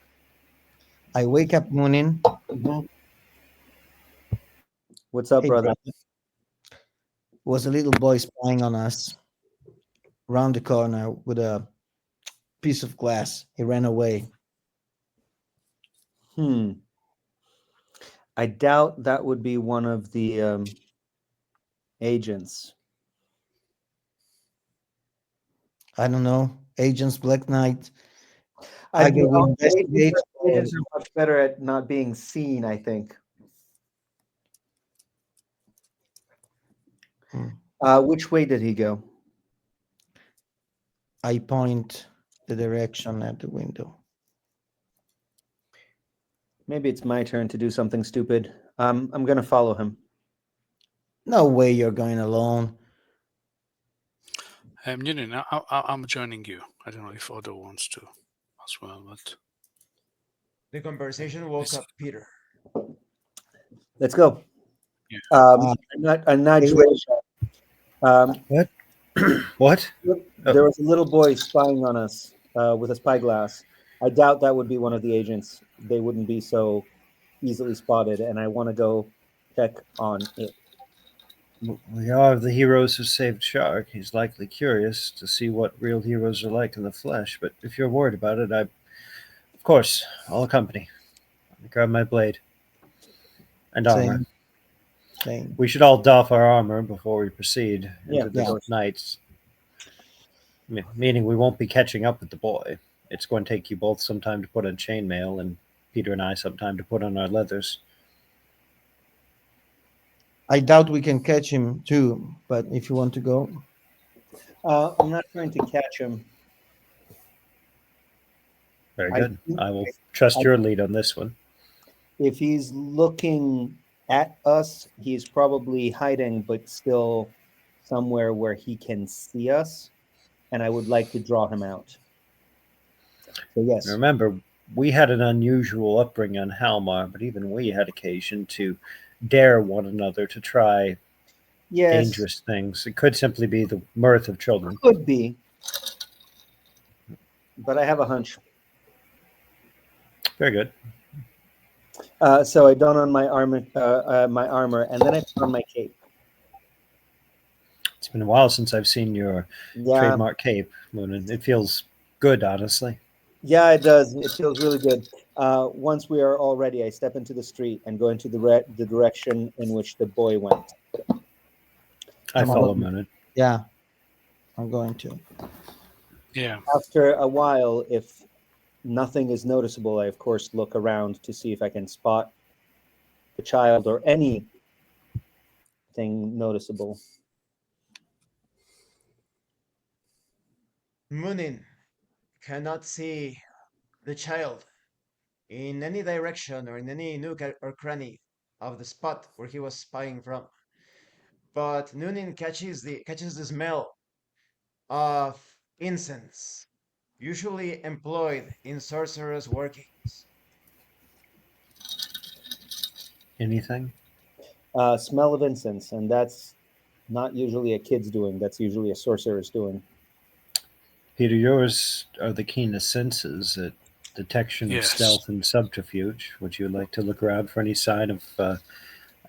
I wake up Noonin. What's up, Hey, brother? was a little boy spying on us round the corner with a piece of glass. He ran away. I doubt that would be one of the agents. I don't know. Agents Black Knight. I'd Either be, we investigate or agents are much better at not being seen, I think. Which way did he go? I point the direction at the window. Maybe it's my turn to do something stupid. I'm going to follow him. No way you're going alone. Union, I'm joining you. I don't know if Odo wants to as well, but The conversation woke up Peter. Let's go. Yeah. A nudge. What? What? There was a little boy spying on us with a spyglass. I doubt that would be one of the agents. They wouldn't be so easily spotted, and I want to go check on it. We are the heroes who saved Shark. He's likely curious to see what real heroes are like in the flesh, but if you're worried about it, of course, I'll accompany. Let me grab my blade and armor. Same. Same. We should all doff our armor before we proceed Yeah, into of this course. night, meaning we won't be catching up with the boy. It's going to take you both some time to put on chainmail, and Peter and I some time to put on our leathers. I doubt we can catch him too, but if you want to go, I'm not trying to catch him. Very I good. think I will trust your lead on this one. if he's looking at us, he's probably hiding, but still somewhere where he can see us. And I would like to draw him out. So yes, Remember, we had an unusual upbringing on Halmar, but even we had occasion to dare one another to try yes, dangerous things. It could simply be the mirth of children. could be, but I have a hunch. Very good. So I don on my armor, and then I put on my cape. It's been a while since I've seen your Yeah, trademark cape, Moonin. It feels good, honestly. yeah, it does. It feels really good. Once we are all ready, I step into the street and go into the direction in which the boy went. I Come on. follow Moonin. yeah, I'm going to. Yeah. After a while, if nothing is noticeable, I of course look around to see if I can spot the child or anything noticeable. Munin cannot see the child in any direction or in any nook or cranny of the spot where he was spying from. But Nunin catches the smell of incense, usually employed in sorcerers' workings. Anything? Smell of incense, and that's not usually a kid's doing. That's usually a sorcerer's doing. Peter, yours are the keenest senses at detection of Yes. stealth and subterfuge. Would you like to look around for any sign of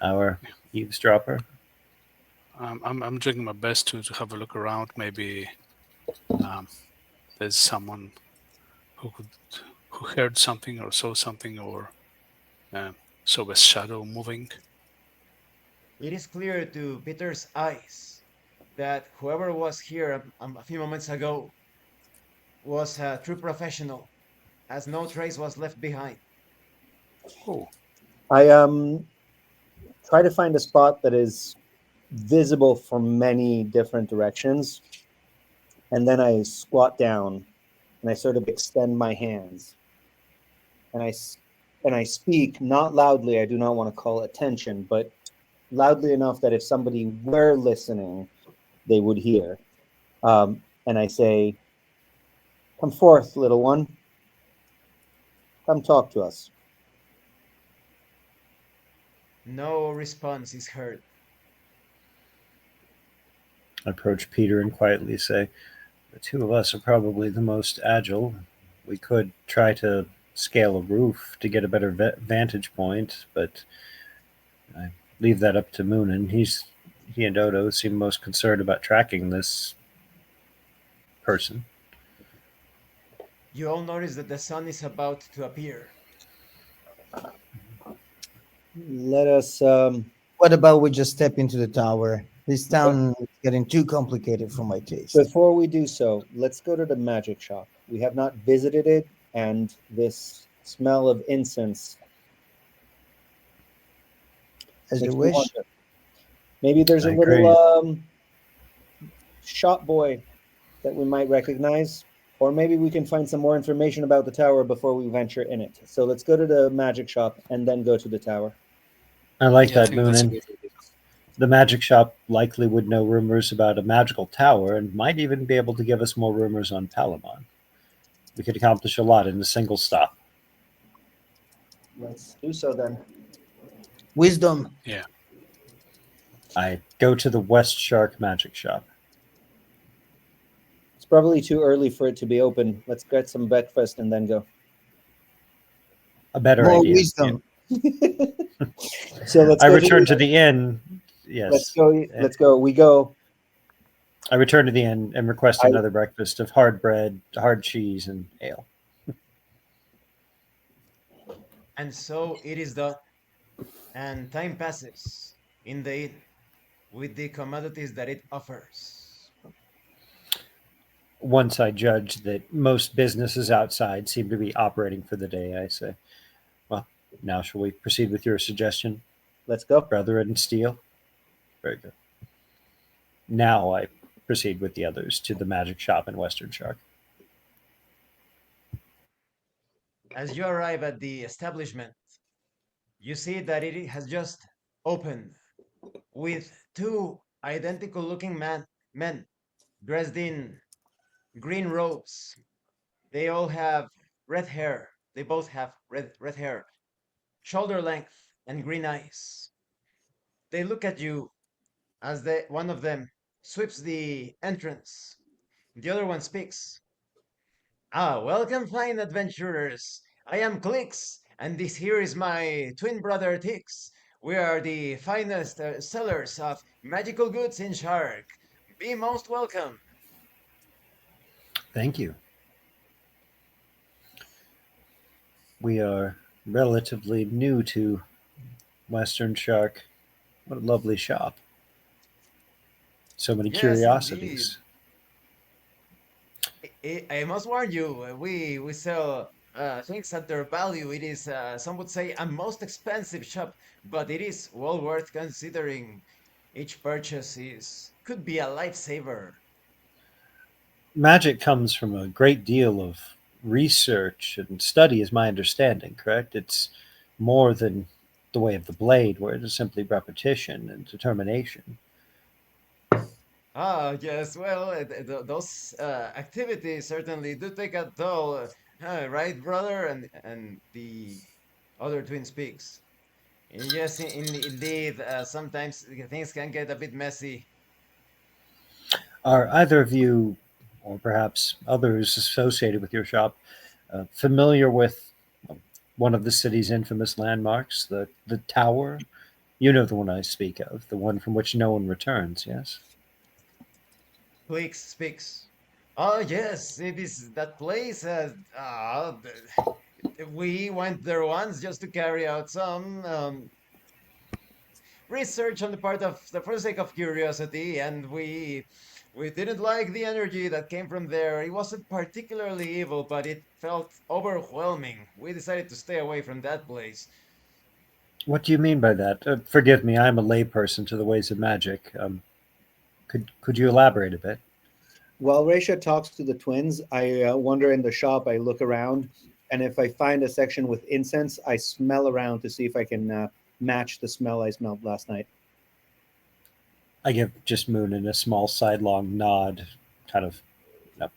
our eavesdropper? I'm doing my best to have a look around. Maybe there's someone who heard something or saw something or saw a shadow moving. It is clear to Peter's eyes that whoever was here a few moments ago was a true professional, as no trace was left behind. Oh, I try to find a spot that is visible from many different directions, and then I squat down and I sort of extend my hands, and I speak not loudly. I do not want to call attention, but loudly enough that if somebody were listening, they would hear. And I say, "Come forth, little one. Come talk to us." No response is heard. I approach Peter and quietly say, "The two of us are probably the most agile. We could try to scale a roof to get a better vantage point, but I leave that up to Moonin. He and Odo seem most concerned about tracking this person." You all notice that the sun is about to appear. Let us. What about we just step into the tower? This town is getting too complicated for my taste. Before we do so, let's go to the magic shop. We have not visited it, and this smell of incense As you makes me wish. wonder. Maybe there's I a agree. little shop boy that we might recognize, or maybe we can find some more information about the tower before we venture in it. So let's go to the magic shop and then go to the tower. I like yeah, I that, think that's a Moonin. good idea. The magic shop likely would know rumors about a magical tower and might even be able to give us more rumors on Palamon. We could accomplish a lot in a single stop. Let's do so then. Wisdom. Yeah. I go to the West Shark Magic Shop. It's probably too early for it to be open. Let's get some breakfast and then go. A better More idea. wisdom. So let's I go return to to the inn. let's Yes. go. Eh, Let's go. We go. I return to the inn and request I another breakfast of hard bread, hard cheese, and ale. And so it is done, and time passes in the inn with the commodities that it offers. Once I judge that most businesses outside seem to be operating for the day, I say, well, now shall we proceed with your suggestion, let's go. brother in steel? Very good. Now I proceed with the others to the magic shop in Western Shark. As you arrive at the establishment, you see that it has just opened with two identical looking men dressed in green robes. They all have red hair. They both have red hair, shoulder length, and green eyes. They look at you as one of them sweeps the entrance. The other one speaks. Ah, welcome, fine adventurers. I am Clix, and this here is my twin brother Tix. We are the finest sellers of magical goods in Shark. Be most welcome. Thank you. We are relatively new to Western Shark. What a lovely shop. So many Yes, indeed. curiosities. I must warn you, we sell things at their value. It is, some would say, a most expensive shop, but it is well worth considering. Each purchase is could be a lifesaver. Magic comes from a great deal of research and study, is my understanding, correct? It's more than the way of the blade, where it is simply repetition and determination. Ah, yes, well, those activities certainly do take a toll, right, brother? And the other twin speaks. Yes, indeed, sometimes things can get a bit messy. Are either of you, or perhaps others associated with your shop, familiar with one of the city's infamous landmarks, the tower? You know the one I speak of, the one from which no one returns, yes? Clicks speaks. Oh, yes, it is that place. We went there once just to carry out some research on the part of the for the sake of curiosity, and we didn't like the energy that came from there. It wasn't particularly evil, but it felt overwhelming. We decided to stay away from that place. What do you mean by that? Forgive me, I'm a layperson to the ways of magic. Could you elaborate a bit? While Raisha talks to the twins, I wander in the shop. I look around, and if I find a section with incense, I smell around to see if I can match the smell I smelled last night. I give just Moonin a small sidelong nod, kind of, you know,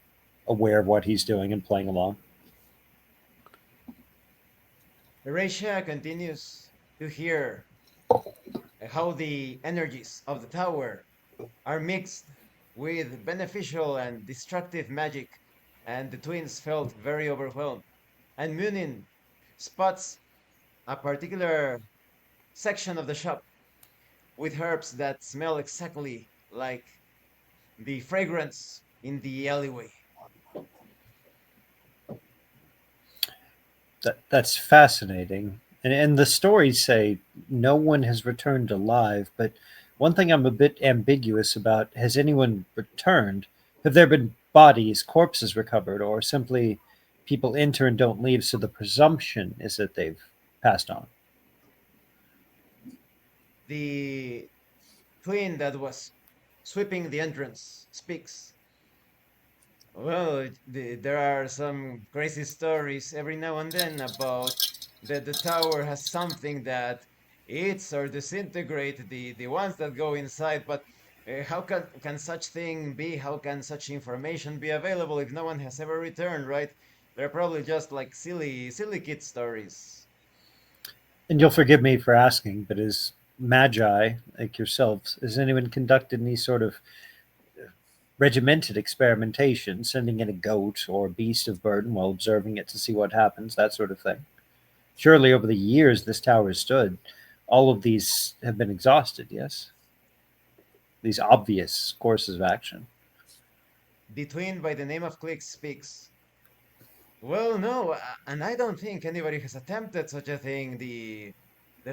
aware of what he's doing and playing along. Horatia continues to hear how the energies of the tower are mixed with beneficial and destructive magic, and the twins felt very overwhelmed. And Munin spots a particular section of the shop with herbs that smell exactly like the fragrance in the alleyway. That's fascinating. And the stories say no one has returned alive, but one thing I'm a bit ambiguous about, has anyone returned? Have there been bodies, corpses recovered, or simply people enter and don't leave, so the presumption is that they've passed on? The twin that was sweeping the entrance speaks. Well, there are some crazy stories every now and then about that the tower has something that eats or disintegrate the ones that go inside. But how can such thing be? How can such information be available if no one has ever returned, right? They're probably just like silly kid stories. And you'll forgive me for asking, but as magi like yourselves, has anyone conducted any sort of regimented experimentation, sending in a goat or a beast of burden while observing it to see what happens, that sort of thing? Surely over the years this tower has stood, all of these have been exhausted, yes? These obvious courses of action. Between by the name of Click speaks. Well, no, and I don't think anybody has attempted such a thing. The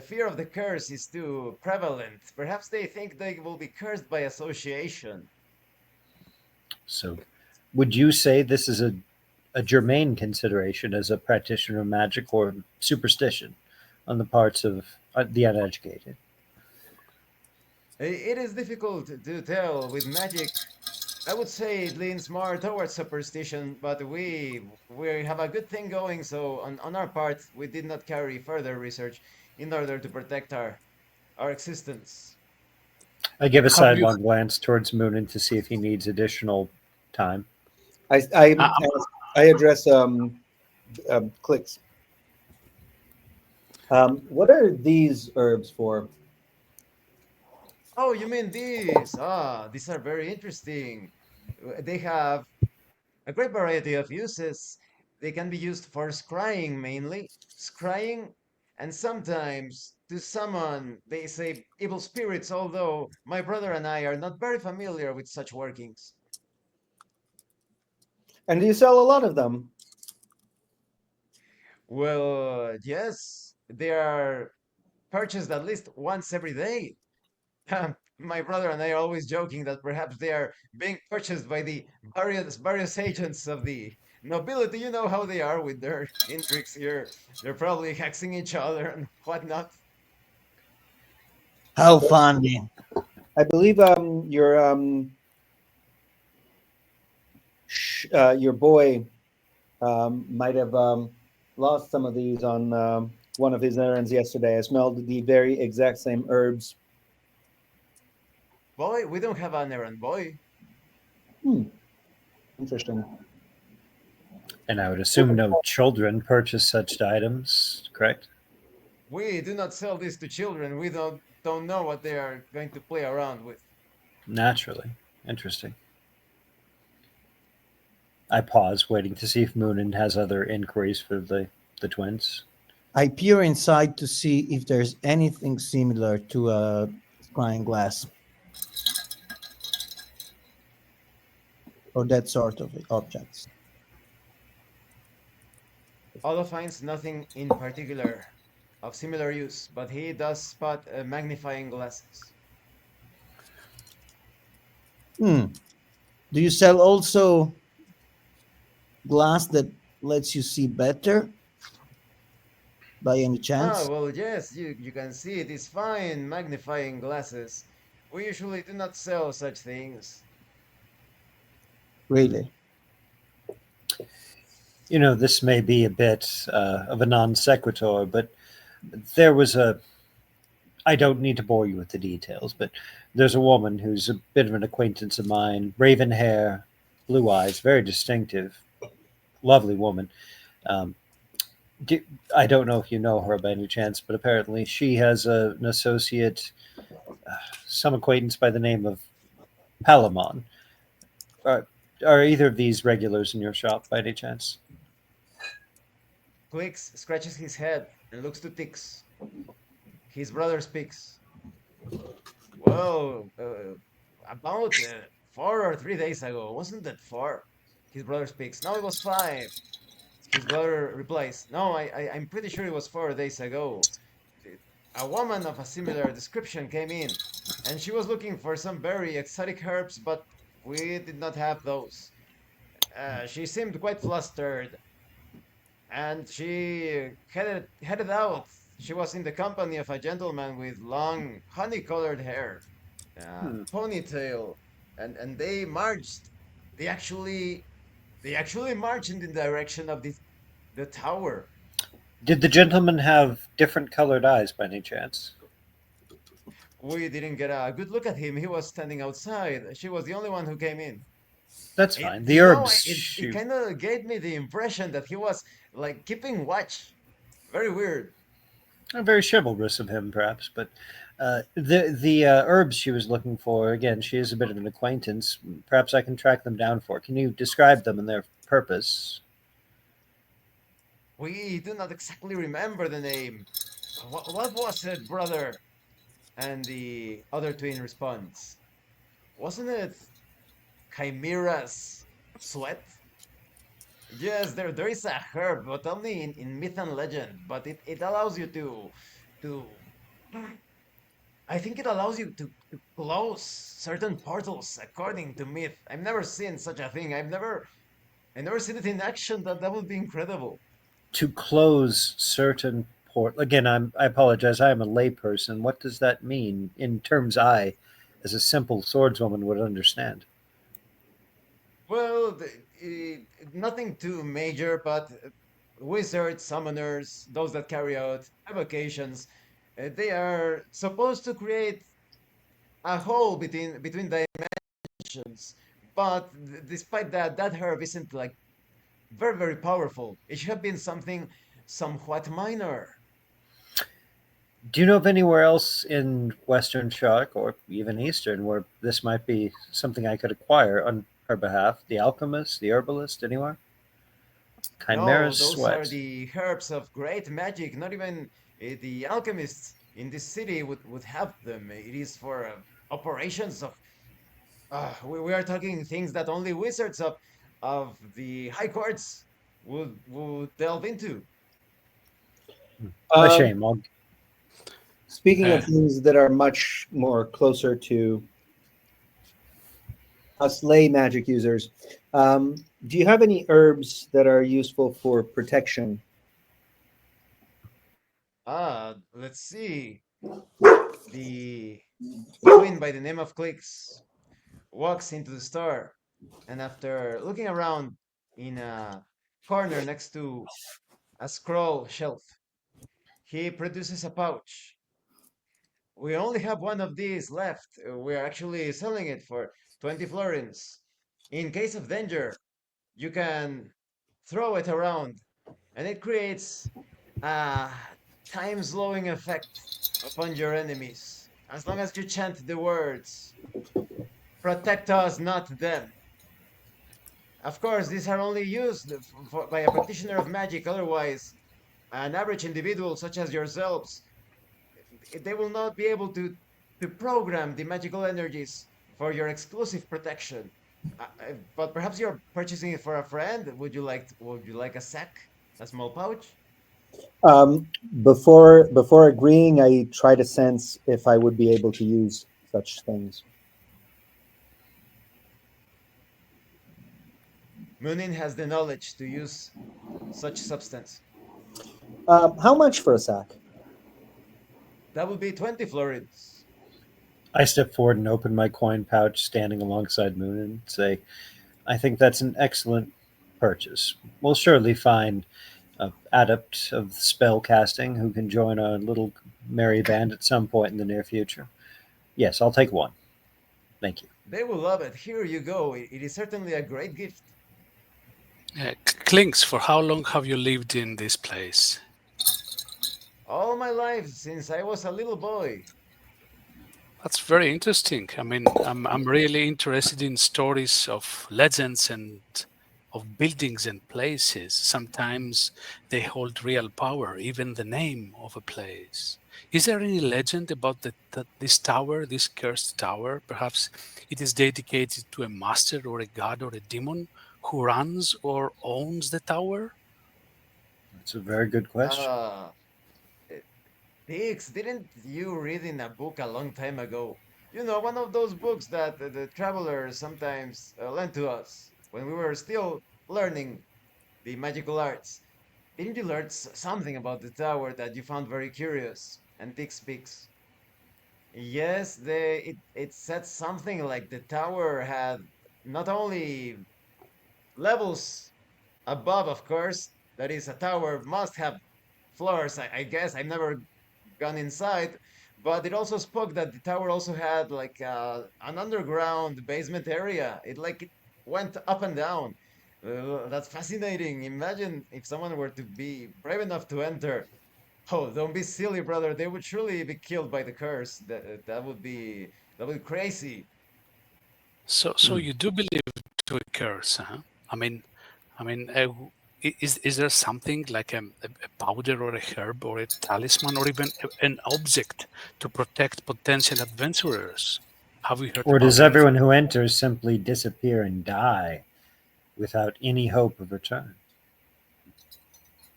fear of the curse is too prevalent. Perhaps they think they will be cursed by association. So, would you say this is a germane consideration as a practitioner of magic or superstition on the parts of the uneducated? It is difficult to tell with magic. I would say it leans more towards superstition, but we have a good thing going, so on our part, we did not carry further research in order to protect our existence. I give a Have you? sidelong glance towards Moonin to see if he needs additional time. I I, Uh, I address clicks. What are these herbs for? Oh, you mean these? Ah, these are very interesting. They have a great variety of uses. They can be used for scrying mainly, scrying, and sometimes to summon, they say, evil spirits, although my brother and I are not very familiar with such workings. And do you sell a lot of them? Well, yes, they are purchased at least once every day. My brother and I are always joking that perhaps they are being purchased by the various agents of the nobility. You know how they are with their intrigues here. They're probably hexing each other and whatnot. How funny. I believe your boy might have lost some of these on one of his errands yesterday. I smelled the very exact same herbs. Boy, we don't have an errand boy. Hmm, interesting. And I would assume no children purchase such items, correct? We do not sell this to children. We don't know what they are going to play around with. Naturally. Interesting. I pause, waiting to see if Moonin has other inquiries for the twins. I peer inside to see if there's anything similar to a scrying glass or that sort of objects. Otto finds nothing in particular of similar use, but he does spot magnifying glasses. Hmm. Do you sell also glass that lets you see better by any Ah, chance? well, yes, you can see these fine magnifying glasses. We usually do not sell such things. Really? You know, this may be a bit of a non sequitur, but there was a. I don't need to bore you with the details, but there's a woman who's a bit of an acquaintance of mine, raven hair, blue eyes, very distinctive, lovely woman. Um, I don't know if you know her by any chance, but apparently she has an associate, some acquaintance by the name of Palamon. Are, are either of these regulars in your shop by any chance? Clicks, scratches his head, and looks to Tix. His brother speaks. Well, about 4 or 3 days ago, wasn't that 4? His brother speaks. No, it was 5. His brother replies, no, I'm pretty sure it was 4 days ago. A woman of a similar description came in, and she was looking for some very exotic herbs, but we did not have those. She seemed quite flustered, and she headed out. She was in the company of a gentleman with long, honey-colored hair, Hmm. ponytail, and they marched. They actually they actually marched in the direction of the tower. Did the gentleman have different colored eyes by any chance? We didn't get a good look at him. He was standing outside. She was the only one who came in. That's It, fine. The you know, herbs. it kind of gave me the impression that he was like keeping watch. Very weird. Very chivalrous of him, perhaps, but the herbs she was looking for. Again, she is a bit of an acquaintance. Perhaps I can track them down for her. Can you describe them and their purpose? We do not exactly remember the name. What was it, brother? And the other twin responds, wasn't it Chimera's sweat? Yes, there is a herb, but only in myth and legend. But it allows you to I think it allows you to close certain portals according to myth. I've never seen such a thing. I never seen it in action. That would be incredible. To close certain port. Again, I apologize. I am a layperson. What does that mean in terms I, as a simple swordswoman, would understand? Well, nothing too major, but wizards, summoners, those that carry out evocations, they are supposed to create a hole between dimensions. But despite that, that herb isn't like very powerful. It should have been something somewhat minor. Do you know of anywhere else in Western Shock or even Eastern where this might be something I could acquire on her behalf? The alchemist, the herbalist, anywhere? No, Chimera's those are sweat. the herbs of great magic. Not even the alchemists in this city would have them. It is for operations of. We are talking things that only wizards of the high courts would delve into. A Um, shame. Speaking Uh, of things that are much more closer to us lay magic users, do you have any herbs that are useful for protection? Let's see. The twin by the name of Clicks walks into the store, and after looking around in a corner next to a scroll shelf, he produces a pouch. We only have one of these left. We are actually selling it for 20 florins. In case of danger, you can throw it around, and it creates a time slowing effect upon your enemies. As long as you chant the words, protect us, not them. Of course, these are only used by a practitioner of magic. Otherwise, an average individual such as yourselves, they will not be able to program the magical energies for your exclusive protection. But perhaps you're purchasing it for a friend. Would you like a sack, a small pouch? Um, before agreeing, I try to sense if I would be able to use such things. Munin has the knowledge to use such substance. How much for a sack? That would be 20 florins. I step forward and open my coin pouch, standing alongside Moon, and say, I think that's an excellent purchase. We'll surely find an adept of spell casting who can join our little merry band at some point in the near future. Yes, I'll take one. Thank you. They will love it. Here you go. It is certainly a great gift. Clinks, for how long have you lived in this place? All my life, since I was a little boy. That's very interesting. I mean, I'm really interested in stories of legends and of buildings and places. Sometimes they hold real power, even the name of a place. Is there any legend about this tower, this cursed tower? Perhaps it is dedicated to a master or a god or a demon who runs or owns the tower? That's a very good question. Uh, Dix, didn't you read in a book a long time ago? You know, one of those books that the travelers sometimes lent to us when we were still learning the magical arts. Didn't you learn something about the tower that you found very curious? And Dix speaks. Yes, it said something like the tower had not only levels above, of course, that is, a tower must have floors, I guess. I've never gone inside, but it also spoke that the tower also had like an underground basement area. It went up and down. That's fascinating. Imagine if someone were to be brave enough to enter. Oh, don't be silly, brother. They would surely be killed by the curse. That would be crazy. So you do believe to a curse, huh? I mean, I mean, is there something like a powder or a herb or a talisman or even an object to protect potential adventurers? Have we heard Or about does anything? everyone who enters simply disappear and die without any hope of return?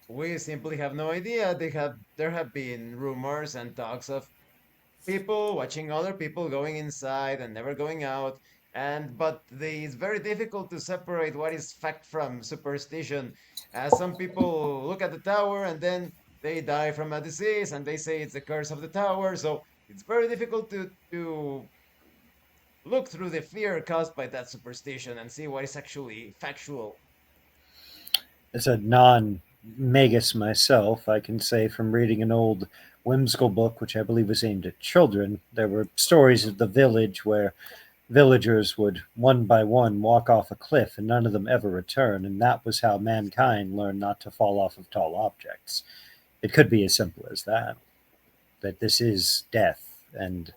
We simply have no idea. There have been rumors and talks of people watching other people going inside and never going out. It's very difficult to separate what is fact from superstition. As some people look at the tower and then they die from a disease and they say it's the curse of the tower. So it's very difficult to look through the fear caused by that superstition and see what is actually factual. As a non magus myself, I can say from reading an old whimsical book, which I believe was aimed at children, there were stories of the village where villagers would one by one walk off a cliff and none of them ever return, and that was how mankind learned not to fall off of tall objects. It could be as simple as that, that this is death, and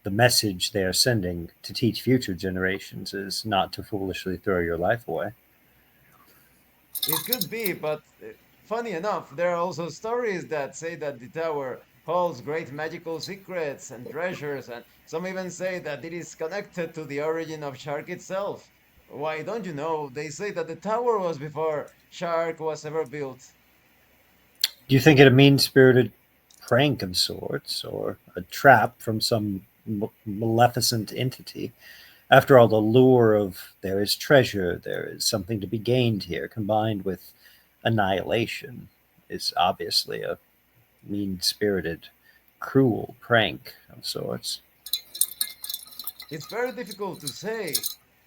the message they are sending to teach future generations is not to foolishly throw your life away. It could be, but funny enough, there are also stories that say that the tower holds great magical secrets and treasures, and some even say that it is connected to the origin of Shark itself. Why don't you know? They say that the tower was before Shark was ever built. Do you think it a mean spirited prank of sorts, or a trap from some maleficent entity? After all, the lure of there is treasure, there is something to be gained here, combined with annihilation, is obviously a mean spirited, cruel prank of sorts. It's very difficult to say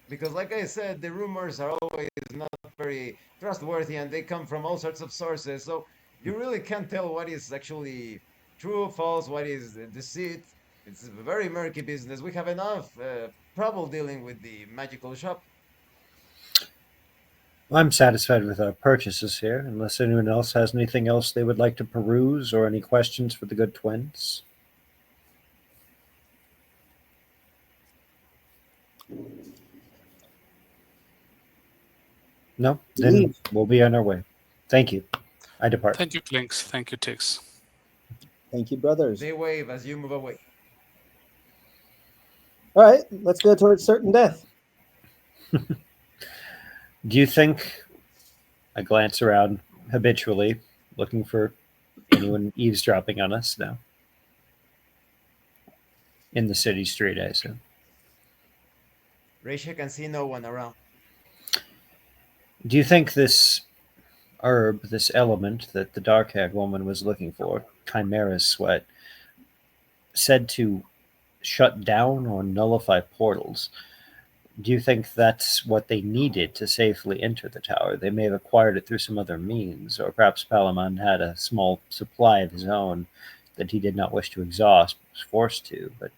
because, like I said, the rumors are always not very trustworthy and they come from all sorts of sources. So you really can't tell what is actually true, false, what is deceit. It's a very murky business. We have enough trouble dealing with the magical shop. I'm satisfied with our purchases here, unless anyone else has anything else they would like to peruse or any questions for the good twins. No? Then Leave. we'll be on our way. Thank you. I depart. Thank you, Clinks. Thank you, Tix. Thank you, brothers. They wave as you move away. All right, let's go towards certain death. Do you think I glance around habitually, looking for anyone eavesdropping on us now? In the city street, I assume. Risha can see no one around. Do you think this herb, this element that the dark haired woman was looking for, Chimera's sweat, said to shut down or nullify portals? Do you think that's what they needed to safely enter the tower? They may have acquired it through some other means, or perhaps Palamon had a small supply of his own that he did not wish to exhaust, was forced to. But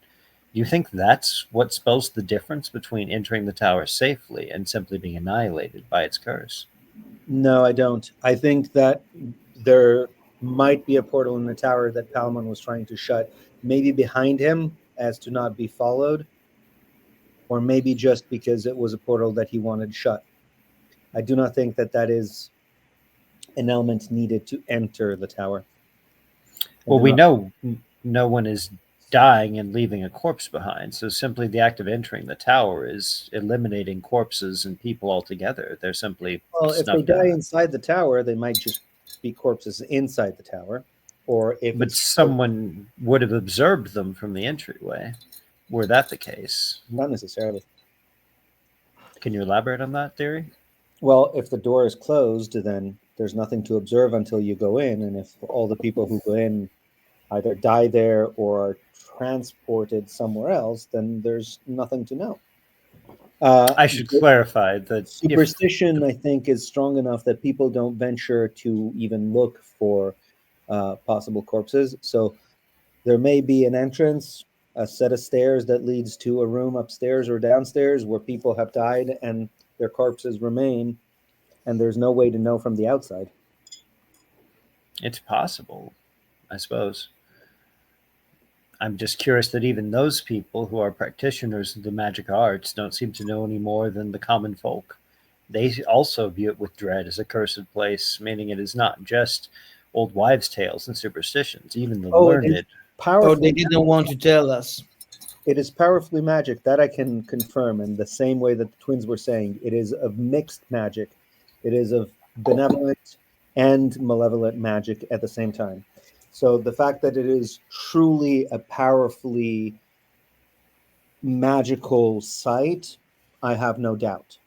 do you think that's what spells the difference between entering the tower safely and simply being annihilated by its curse? No, I don't. I think that there might be a portal in the tower that Palamon was trying to shut, maybe behind him as to not be followed, or maybe just because it was a portal that he wanted shut. I do not think that that is an element needed to enter the tower. Well, we know no one is dying and leaving a corpse behind, so simply the act of entering the tower is eliminating corpses and people altogether. They're simply Well, if they snuffed die out. inside the tower, they might just be corpses inside the tower. Or if But it's someone would have observed them from the entryway. Were that the case? not necessarily. Can you elaborate on that theory? Well, if the door is closed, then there's nothing to observe until you go in. And if all the people who go in either die there or are transported somewhere else, then there's nothing to know. I should clarify that if Superstition, I think, is strong enough that people don't venture to even look for possible corpses. So there may be an entrance, a set of stairs that leads to a room upstairs or downstairs where people have died and their corpses remain, and there's no way to know from the outside. it's possible, I suppose. I'm just curious that even those people who are practitioners of the magic arts don't seem to know any more than the common folk. they also view it with dread as a cursed place, meaning it is not just old wives' tales and superstitions. Even the Oh, it is learned. Or powerfully. they didn't want to tell us. It is powerfully magic, that I can confirm. In the same way that the twins were saying, it is of mixed magic. It is of benevolent and malevolent magic at the same time. So the fact that it is truly a powerfully magical site, I have no doubt.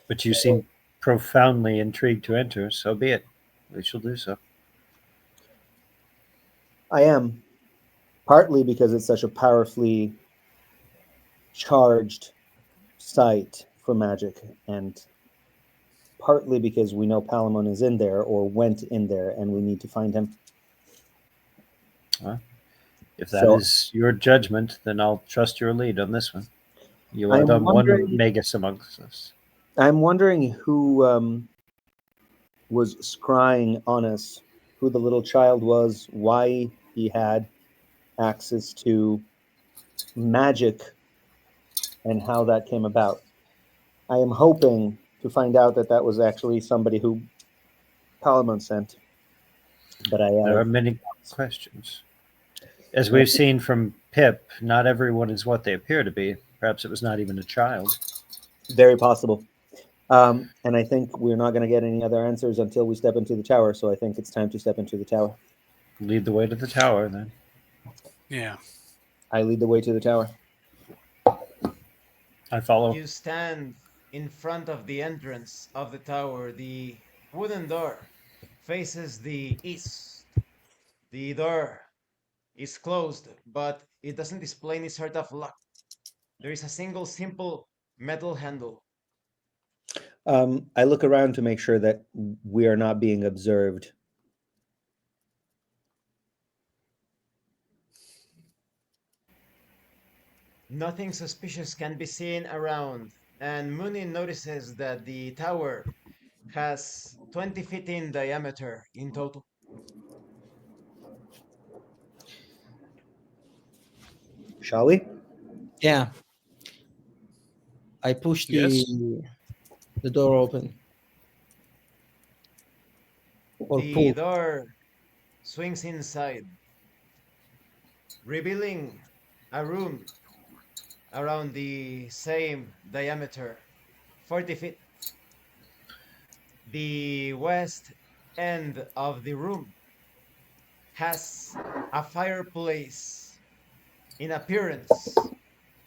But you seem profoundly intrigued to enter, so be it. We shall do so. I am, partly because it's such a powerfully charged site for magic, and partly because we know Palamon is in there or went in there, and we need to find him. If that So is your judgment, then I'll trust your lead on this one. You are I'm the one wondering. magus amongst us. I'm wondering who was scrying on us, who the little child was, why he had access to magic, and how that came about. I am hoping to find out that that was actually somebody who Palamon sent, but I There are have many questions. As we've seen from Pip, not everyone is what they appear to be. Perhaps it was not even a child. very possible. And I think we're not going to get any other answers until we step into the tower. So I think it's time to step into the tower. Lead the way to the tower, then. Yeah. I lead the way to the tower. I follow. You stand in front of the entrance of the tower. The wooden door faces the east. The door is closed, but it doesn't display any sort of lock. There is a single simple metal handle. I look around to make sure that we are not being observed. Nothing suspicious can be seen around, and Munin notices that the tower has 20 feet in diameter in total. Shall we? Yeah, I push Yes. the door open or The pull. door swings inside, revealing a room around the same diameter, 40 feet. The west end of the room has a fireplace in appearance,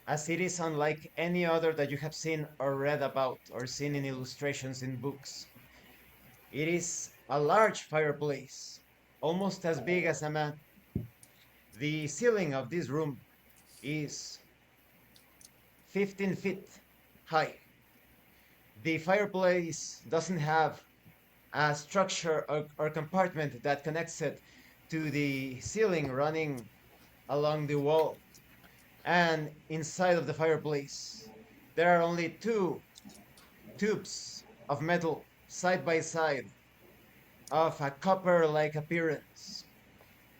as it is unlike any other that you have seen or read about or seen in illustrations in books. It is a large fireplace, almost as big as a man. The ceiling of this room is 15 feet high. The fireplace doesn't have a structure or compartment that connects it to the ceiling running along the wall. And inside of the fireplace, there are only two tubes of metal side by side of a copper like appearance.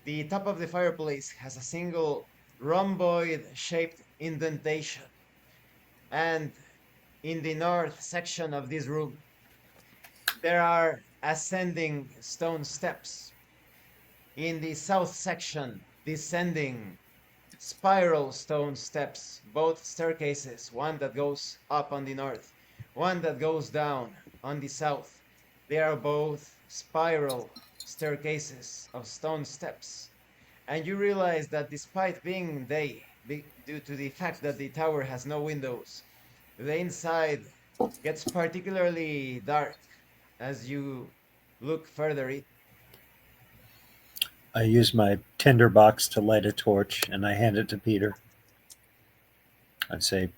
The top of the fireplace has a single rhomboid shaped indentation. And in the north section of this room, there are ascending stone steps. In the south section, descending spiral stone steps, both staircases, one that goes up on the north, one that goes down on the south. They are both spiral staircases of stone steps. And you realize that despite being due to the fact that the tower has no windows, the inside gets particularly dark as you look further in. I use my tinderbox to light a torch, and I hand it to Peter. I say,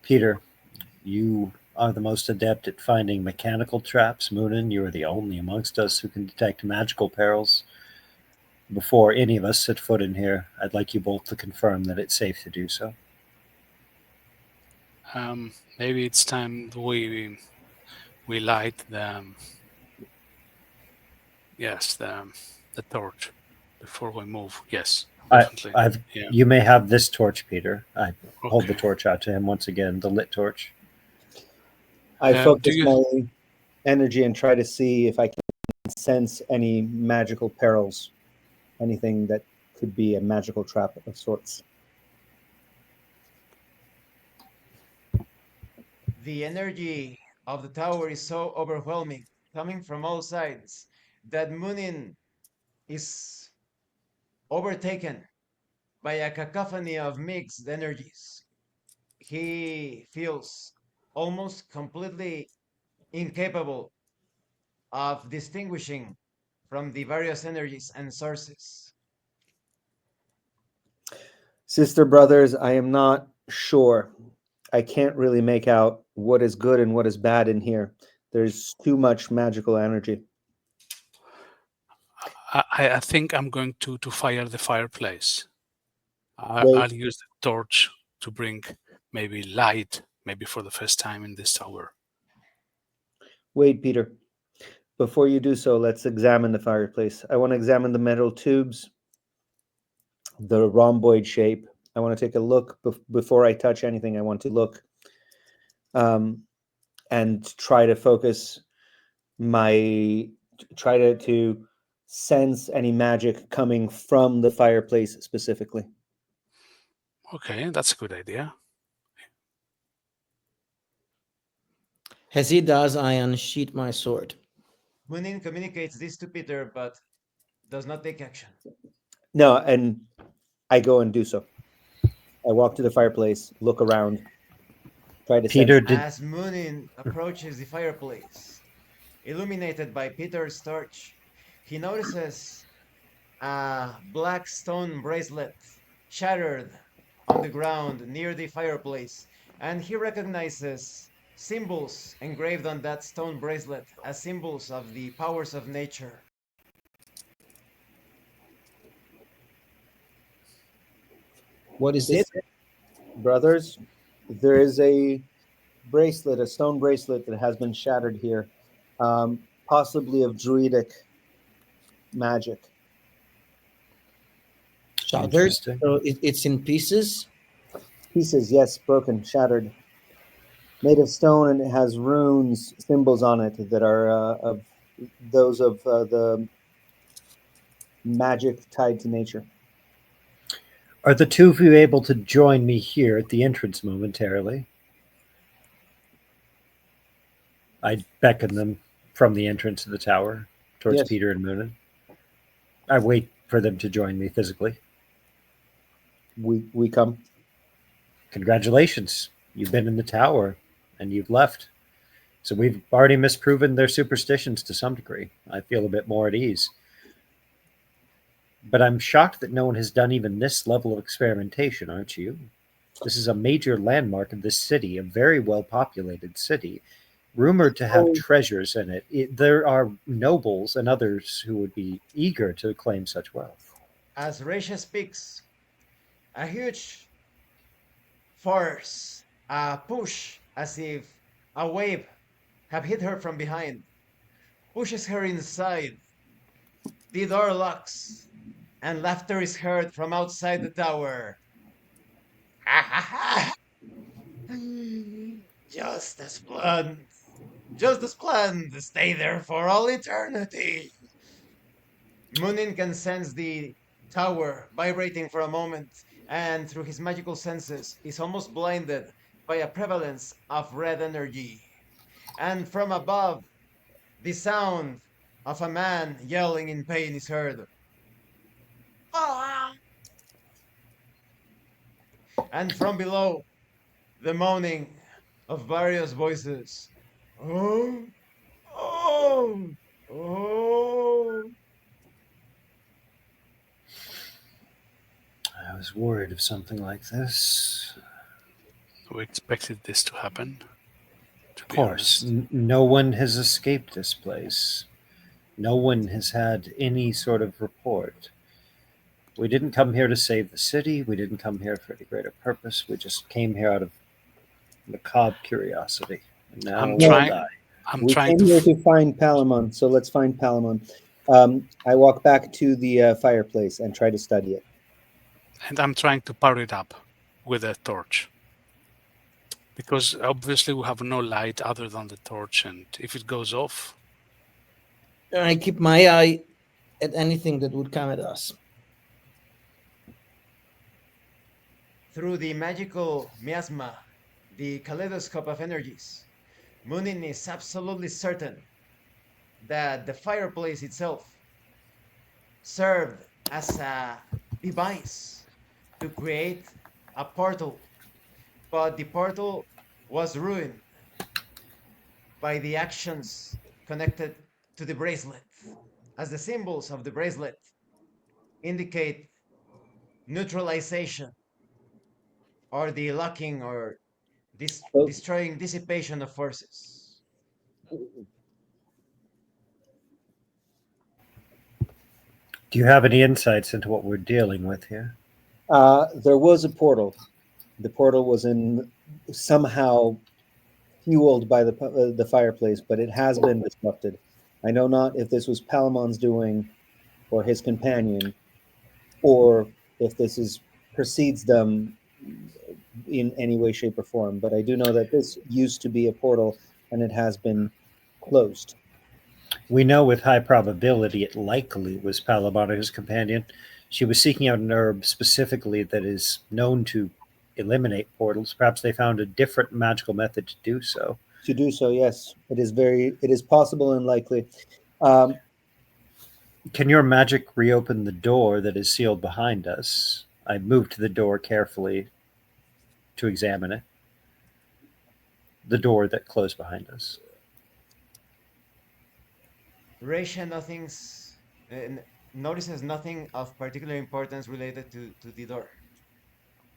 Peter, you are the most adept at finding mechanical traps. Moonin, you are the only amongst us who can detect magical perils. Before any of us set foot in here, I'd like you both to confirm that it's safe to do so. Maybe it's time we light the torch before we move. Yes, definitely. Yeah. You may have this torch, Peter. I hold the Okay. torch out to him once again, the lit torch. I Do focus you? my energy and try to see if I can sense any magical perils, anything that could be a magical trap of sorts. The energy of the tower is so overwhelming, coming from all sides, that Munin is overtaken by a cacophony of mixed energies. He feels almost completely incapable of distinguishing from the various energies and sources. Sister brothers, I am not sure. I can't really make out what is good and what is bad in here. There's too much magical energy. I think I'm going to fire the fireplace. Wait, I'll use the torch to bring maybe light, maybe for the first time in this tower. wait, Peter. Before you do so, let's examine the fireplace. I want to examine the metal tubes, the rhomboid shape. I want to take a look before I touch anything. I want to look and try to focus try to sense any magic coming from the fireplace specifically. Okay, that's a good idea. As he does, I unsheath my sword. Munin communicates this to Peter, but does not take action. No, and I go and do so. I walk to the fireplace, look around, try to Peter sense. did. As Munin approaches the fireplace, illuminated by Peter's torch, he notices a black stone bracelet shattered on the ground near the fireplace, and he recognizes symbols engraved on that stone bracelet as symbols of the powers of nature. What is it? Sister brothers, there is a bracelet, a stone bracelet that has been shattered here, possibly of druidic magic. Shattered. Interesting. So it's in pieces. Pieces, yes, broken, shattered, made of stone, and it has runes, symbols on it that are of those of the magic tied to nature. Are the two of you able to join me here at the entrance momentarily? I beckon them from the entrance of the tower towards Yes. Peter and Moonin. I wait for them to join me physically. We come. Congratulations. You've been in the tower and you've left. So we've already misproven their superstitions to some degree. I feel a bit more at ease. But I'm shocked that no one has done even this level of experimentation, aren't you? This is a major landmark of this city, a very well populated city, rumored to have Oh. treasures in it. There are nobles and others who would be eager to claim such wealth. As Raisha speaks, a huge force, a push, as if a wave have hit her from behind, pushes her inside. The door locks, and laughter is heard from outside the tower. Just as planned. Just as planned. Stay there for all eternity. Munin can sense the tower vibrating for a moment, and through his magical senses is almost blinded by a prevalence of red energy. And from above, the sound of a man yelling in pain is heard. Ah! And from below, the moaning of various voices. Oh, oh, oh. I was worried of something like this. We expected this to happen. To Of be course, honest. no one has escaped this place. No one has had any sort of report. We didn't come here to save the city. We didn't come here for any greater purpose. We just came here out of macabre curiosity. And now I'm we'll trying. die. I'm We trying came here to. to find Palamon, so let's find Palamon. I walk back to the fireplace and try to study it. And I'm trying to power it up with a torch. because obviously we have no light other than the torch, and if it goes off, I keep my eye at anything that would come at us. Through the magical miasma, the kaleidoscope of energies, Munin is absolutely certain that the fireplace itself served as a device to create a portal, but the portal was ruined by the actions connected to the bracelet, as the symbols of the bracelet indicate neutralization or the locking or Well, destroying dissipation of forces. Do you have any insights into what we're dealing with here? there was a portal. The portal was in somehow fueled by the fireplace, but it has been disrupted. I know not if this was Palamon's doing or his companion, or if this is precedes them in any way, shape, or form. But I do know that this used to be a portal and it has been closed. We know with high probability it likely was Palamon or his companion. She was seeking out an herb specifically that is known to eliminate portals. Perhaps they found a different magical method to do so. To do so, yes, it is possible and likely. Um, Can your magic reopen the door that is sealed behind us? I moved to the door carefully to examine it. The door that closed behind us. Reisha notices nothing of particular importance related to the door.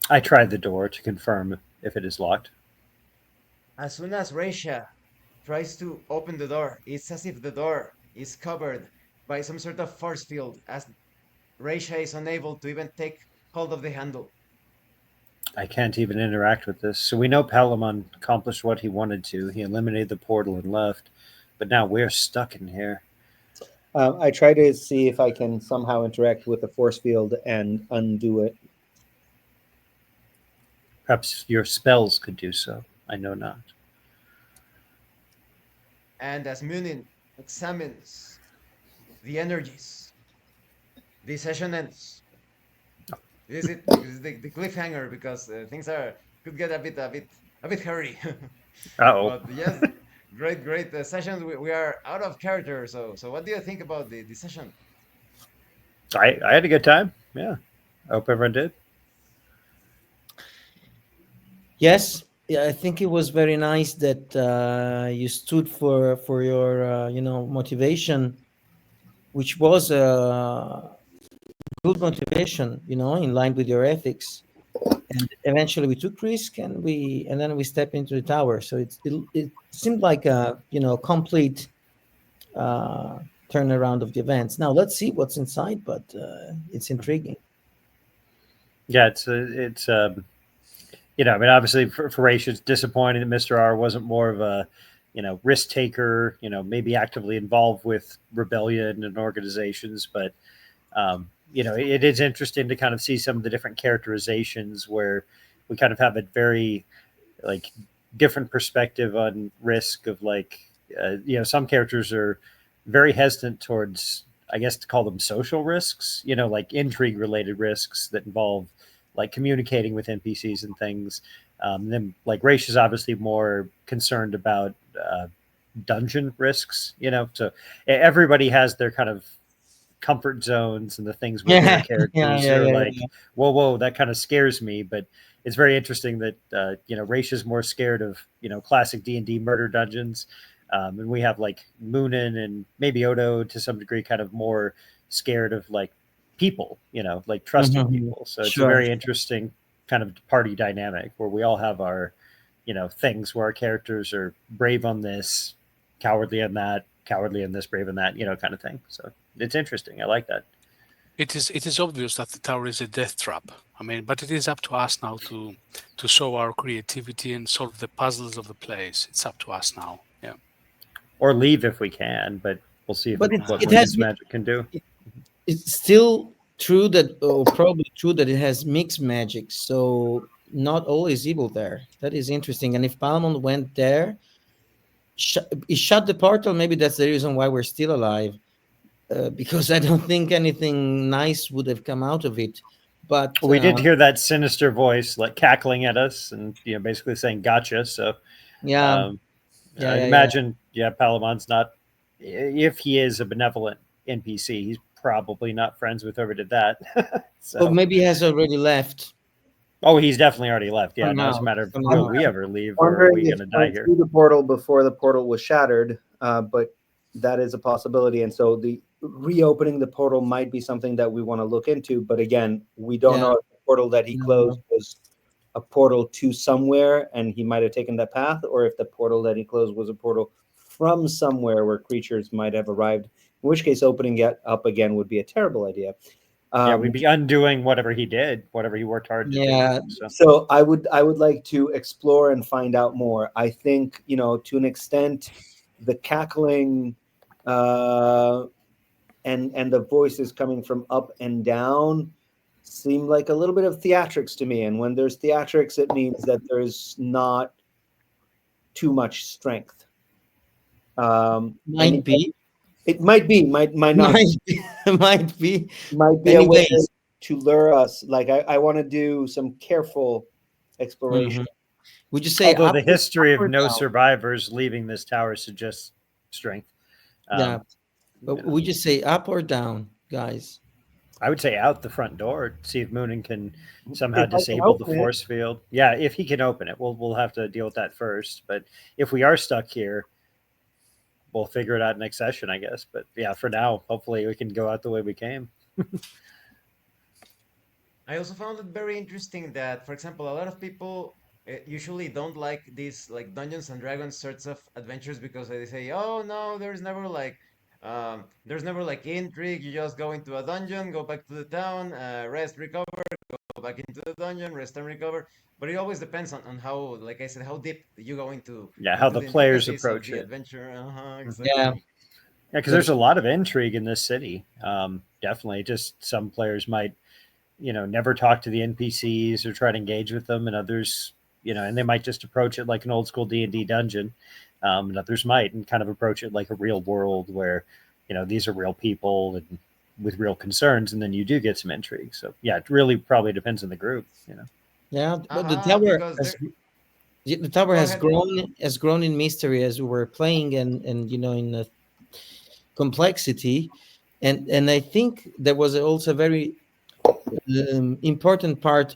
I tried the door to confirm if it is locked. As soon as Reisha tries to open the door, it's as if the door is covered by some sort of force field, as Reisha is unable to even take hold of the handle. I can't even interact with this. So we know Palamon accomplished what he wanted to. He eliminated the portal and left. But now we're stuck in here. I try to see if I can somehow interact with the force field and undo it. Perhaps your spells could do so. I know not. And as Munin examines the energies, the session ends. This is the cliffhanger because things are could get a bit hairy. Oh, But yes, great sessions. We are out of character. So what do you think about the session? I had a good time. Yeah. I hope everyone did. Yes, yeah, I think it was very nice that you stood for your motivation, which was a good motivation, in line with your ethics. And eventually, we took risk, and then we stepped into the tower. So it seemed like a complete uh, turnaround of the events. Now let's see what's inside, but it's intriguing. Yeah, I mean, obviously for Raish, it's disappointing that Mr. R wasn't more of a, risk taker, maybe actively involved with rebellion and organizations. But, it is interesting to kind of see some of the different characterizations where we kind of have a very like different perspective on risk of some characters are very hesitant towards, I guess, to call them social risks, like intrigue related risks that involve like communicating with NPCs and things. Then like Raish is obviously more concerned about dungeon risks, so everybody has their kind of comfort zones and the things where their Yeah, yeah, characters yeah, are yeah, like, yeah. whoa, that kind of scares me. But it's very interesting that Raish is more scared of classic D&D murder dungeons, and we have like Moonin and maybe Odo to some degree kind of more scared of like people, like trusting Mhm. people. So it's a Sure. very interesting kind of party dynamic where we all have our things where our characters are brave on this, cowardly on that, cowardly on this, brave on that, kind of thing. So it's interesting. I like that. it is obvious that the tower is a death trap. I mean, but it is up to us now to show our creativity and solve the puzzles of the place. It's up to us now. Yeah. Or leave if we can, but we'll see But what it has Moon's magic can do. it's still true that, or probably true that it has mixed magic. So not always evil there. That is interesting. And if Palamon went there, he shut the portal. Maybe that's the reason why we're still alive. Because I don't think anything nice would have come out of it. But We did hear that sinister voice like cackling at us and basically saying gotcha. So yeah, um, yeah, I'd yeah, yeah. imagine, Palamon's not, if he is a benevolent NPC, he's probably not friends with whoever did that. Or So, maybe he has already left oh, he's definitely already left. Yeah, now it's a somehow. matter of I'm will Somehow. we ever leave or are wondering we if going to he die went here? through the portal before the portal was shattered, but that is a possibility. And so the reopening the portal might be something that we want to look into. But again, we don't Yeah. know if the portal that he closed No. was a portal to somewhere and he might have taken that path, or if the portal that he closed was a portal from somewhere where creatures might have arrived, in which case opening it up again would be a terrible idea. Yeah, we'd Um, be undoing whatever he did, whatever he worked hard to do. Yeah. So, so I would like to explore and find out more. I think, to an extent, the cackling uh, and the voices coming from up and down seem like a little bit of theatrics to me. And when there's theatrics, it means that there's not too much strength. And Might be. it might not Might be. Might be. might be a way Anyways. to lure us. Like I want to do some careful exploration. Mhm. Would you say although up, the up history of or no down? survivors leaving this tower suggests strength. Yeah. Um, But yeah. would you say up or down, guys? I would say out the front door. See if Moonin can somehow If I can disable the open it, force field. Yeah, if he can open it, we'll have to deal with that first. But if we are stuck here, we'll figure it out next session, I guess. But yeah, for now, hopefully we can go out the way we came. I also found it very interesting that, for example, a lot of people usually don't like these like Dungeons and Dragons sorts of adventures because they say, "Oh no, there's never like intrigue. You just go into a dungeon, go back to the town, rest, recover, go back into the dungeon, rest and recover." But it always depends on how, like I said, how deep you go Yeah, how into the the players intricacies of approach the it. adventure. Mhm. Yeah. Exactly. Yeah, because there's That's a lot of intrigue in this city. Definitely, just some players might, never talk to the NPCs or try to engage with them, and others, and they might just approach it like an old school D&D dungeon, and others might and kind of approach it like a real world where, these are real people and with real concerns, and then you do get some intrigue. So yeah, it really probably depends on the group. yeah. But the Uh-huh, tower because has there. the tower Go ahead. has grown in mystery as we were playing, and in the complexity, and I think there was also a very important part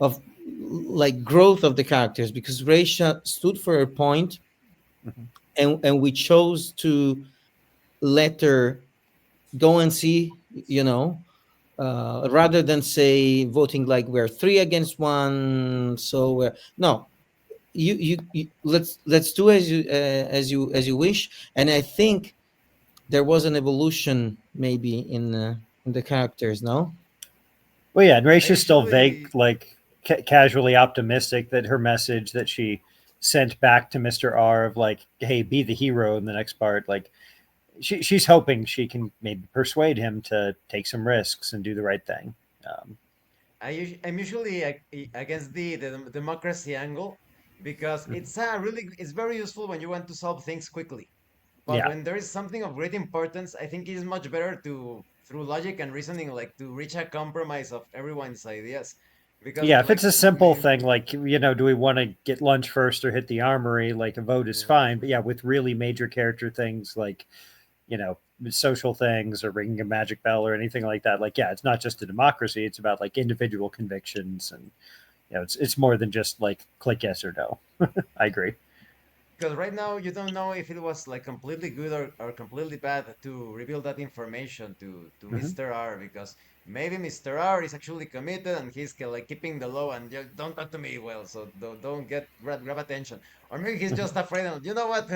of like growth of the characters, because Raisha stood for her point, Mhm. and we chose to let her go and see, rather than say voting like we're three against one. So we're no, you let's do as you wish. And I think there was an evolution maybe in the characters. No. Well, yeah, and I Raisha's still vague, usually. like casually optimistic that her message that she sent back to Mr. R of like, "Hey, be the hero in the next part." Like, she's hoping she can maybe persuade him to take some risks and do the right thing. Um, I'm usually against the democracy angle because mhm. it's very useful when you want to solve things quickly. But Yeah, when there is something of great importance, I think it is much better to through logic and reasoning, like to reach a compromise of everyone's ideas. Because yeah. If it's like a simple thing, like do we want to get lunch first or hit the armory? Like a vote is yeah. fine, but yeah, with really major character things like you know social things or ringing a magic bell or anything like that, like yeah, it's not just a democracy, it's about like individual convictions, and it's more than just like click yes or no. I agree. Because right now you don't know if it was like completely good or completely bad to reveal that information to Hmm. Mr. R, because maybe Mr. R is actually committed and he's like keeping the law and don't talk to me well, so don't get grab attention. Or maybe he's Hmm. just afraid and you know what,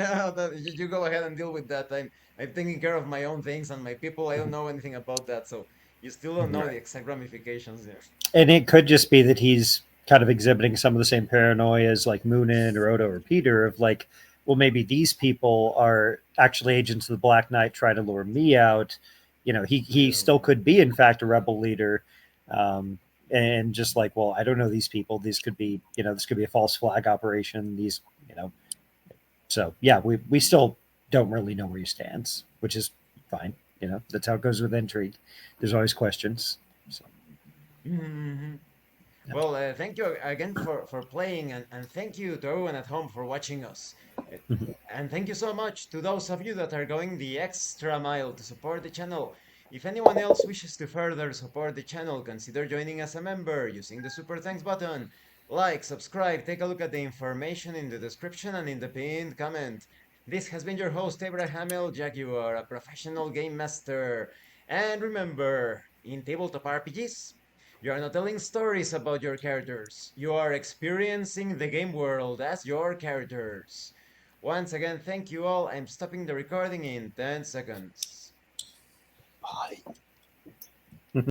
you go ahead and deal with that. I'm taking care of my own things and my people. I don't know anything about that, so you still don't know Right. the exact ramifications there. And it could just be that he's kind of exhibiting some of the same paranoia as like Moonin or Odo or Peter of like, well, maybe these people are actually agents of the Black Knight trying to lure me out. He Yeah. still could be in fact a rebel leader, um, and just like, well, I don't know these people. These could be, this could be a false flag operation. So yeah, we still don't really know where he stands, which is fine. That's how it goes with intrigue. There's always questions. So Mhm. yeah. Well, thank you again for playing, and thank you to everyone at home for watching us. Uh, Mhm. And thank you so much to those of you that are going the extra mile to support the channel. If anyone else wishes to further support the channel, consider joining as a member using the super thanks button. Like, subscribe, take a look at the information in the description and in the pinned comment. This has been your host, Abraham L. Jaguar, a professional game master. And remember, in tabletop RPGs, you are not telling stories about your characters. You are experiencing the game world as your characters. Once again, thank you all. I'm stopping the recording in 10 seconds. Bye.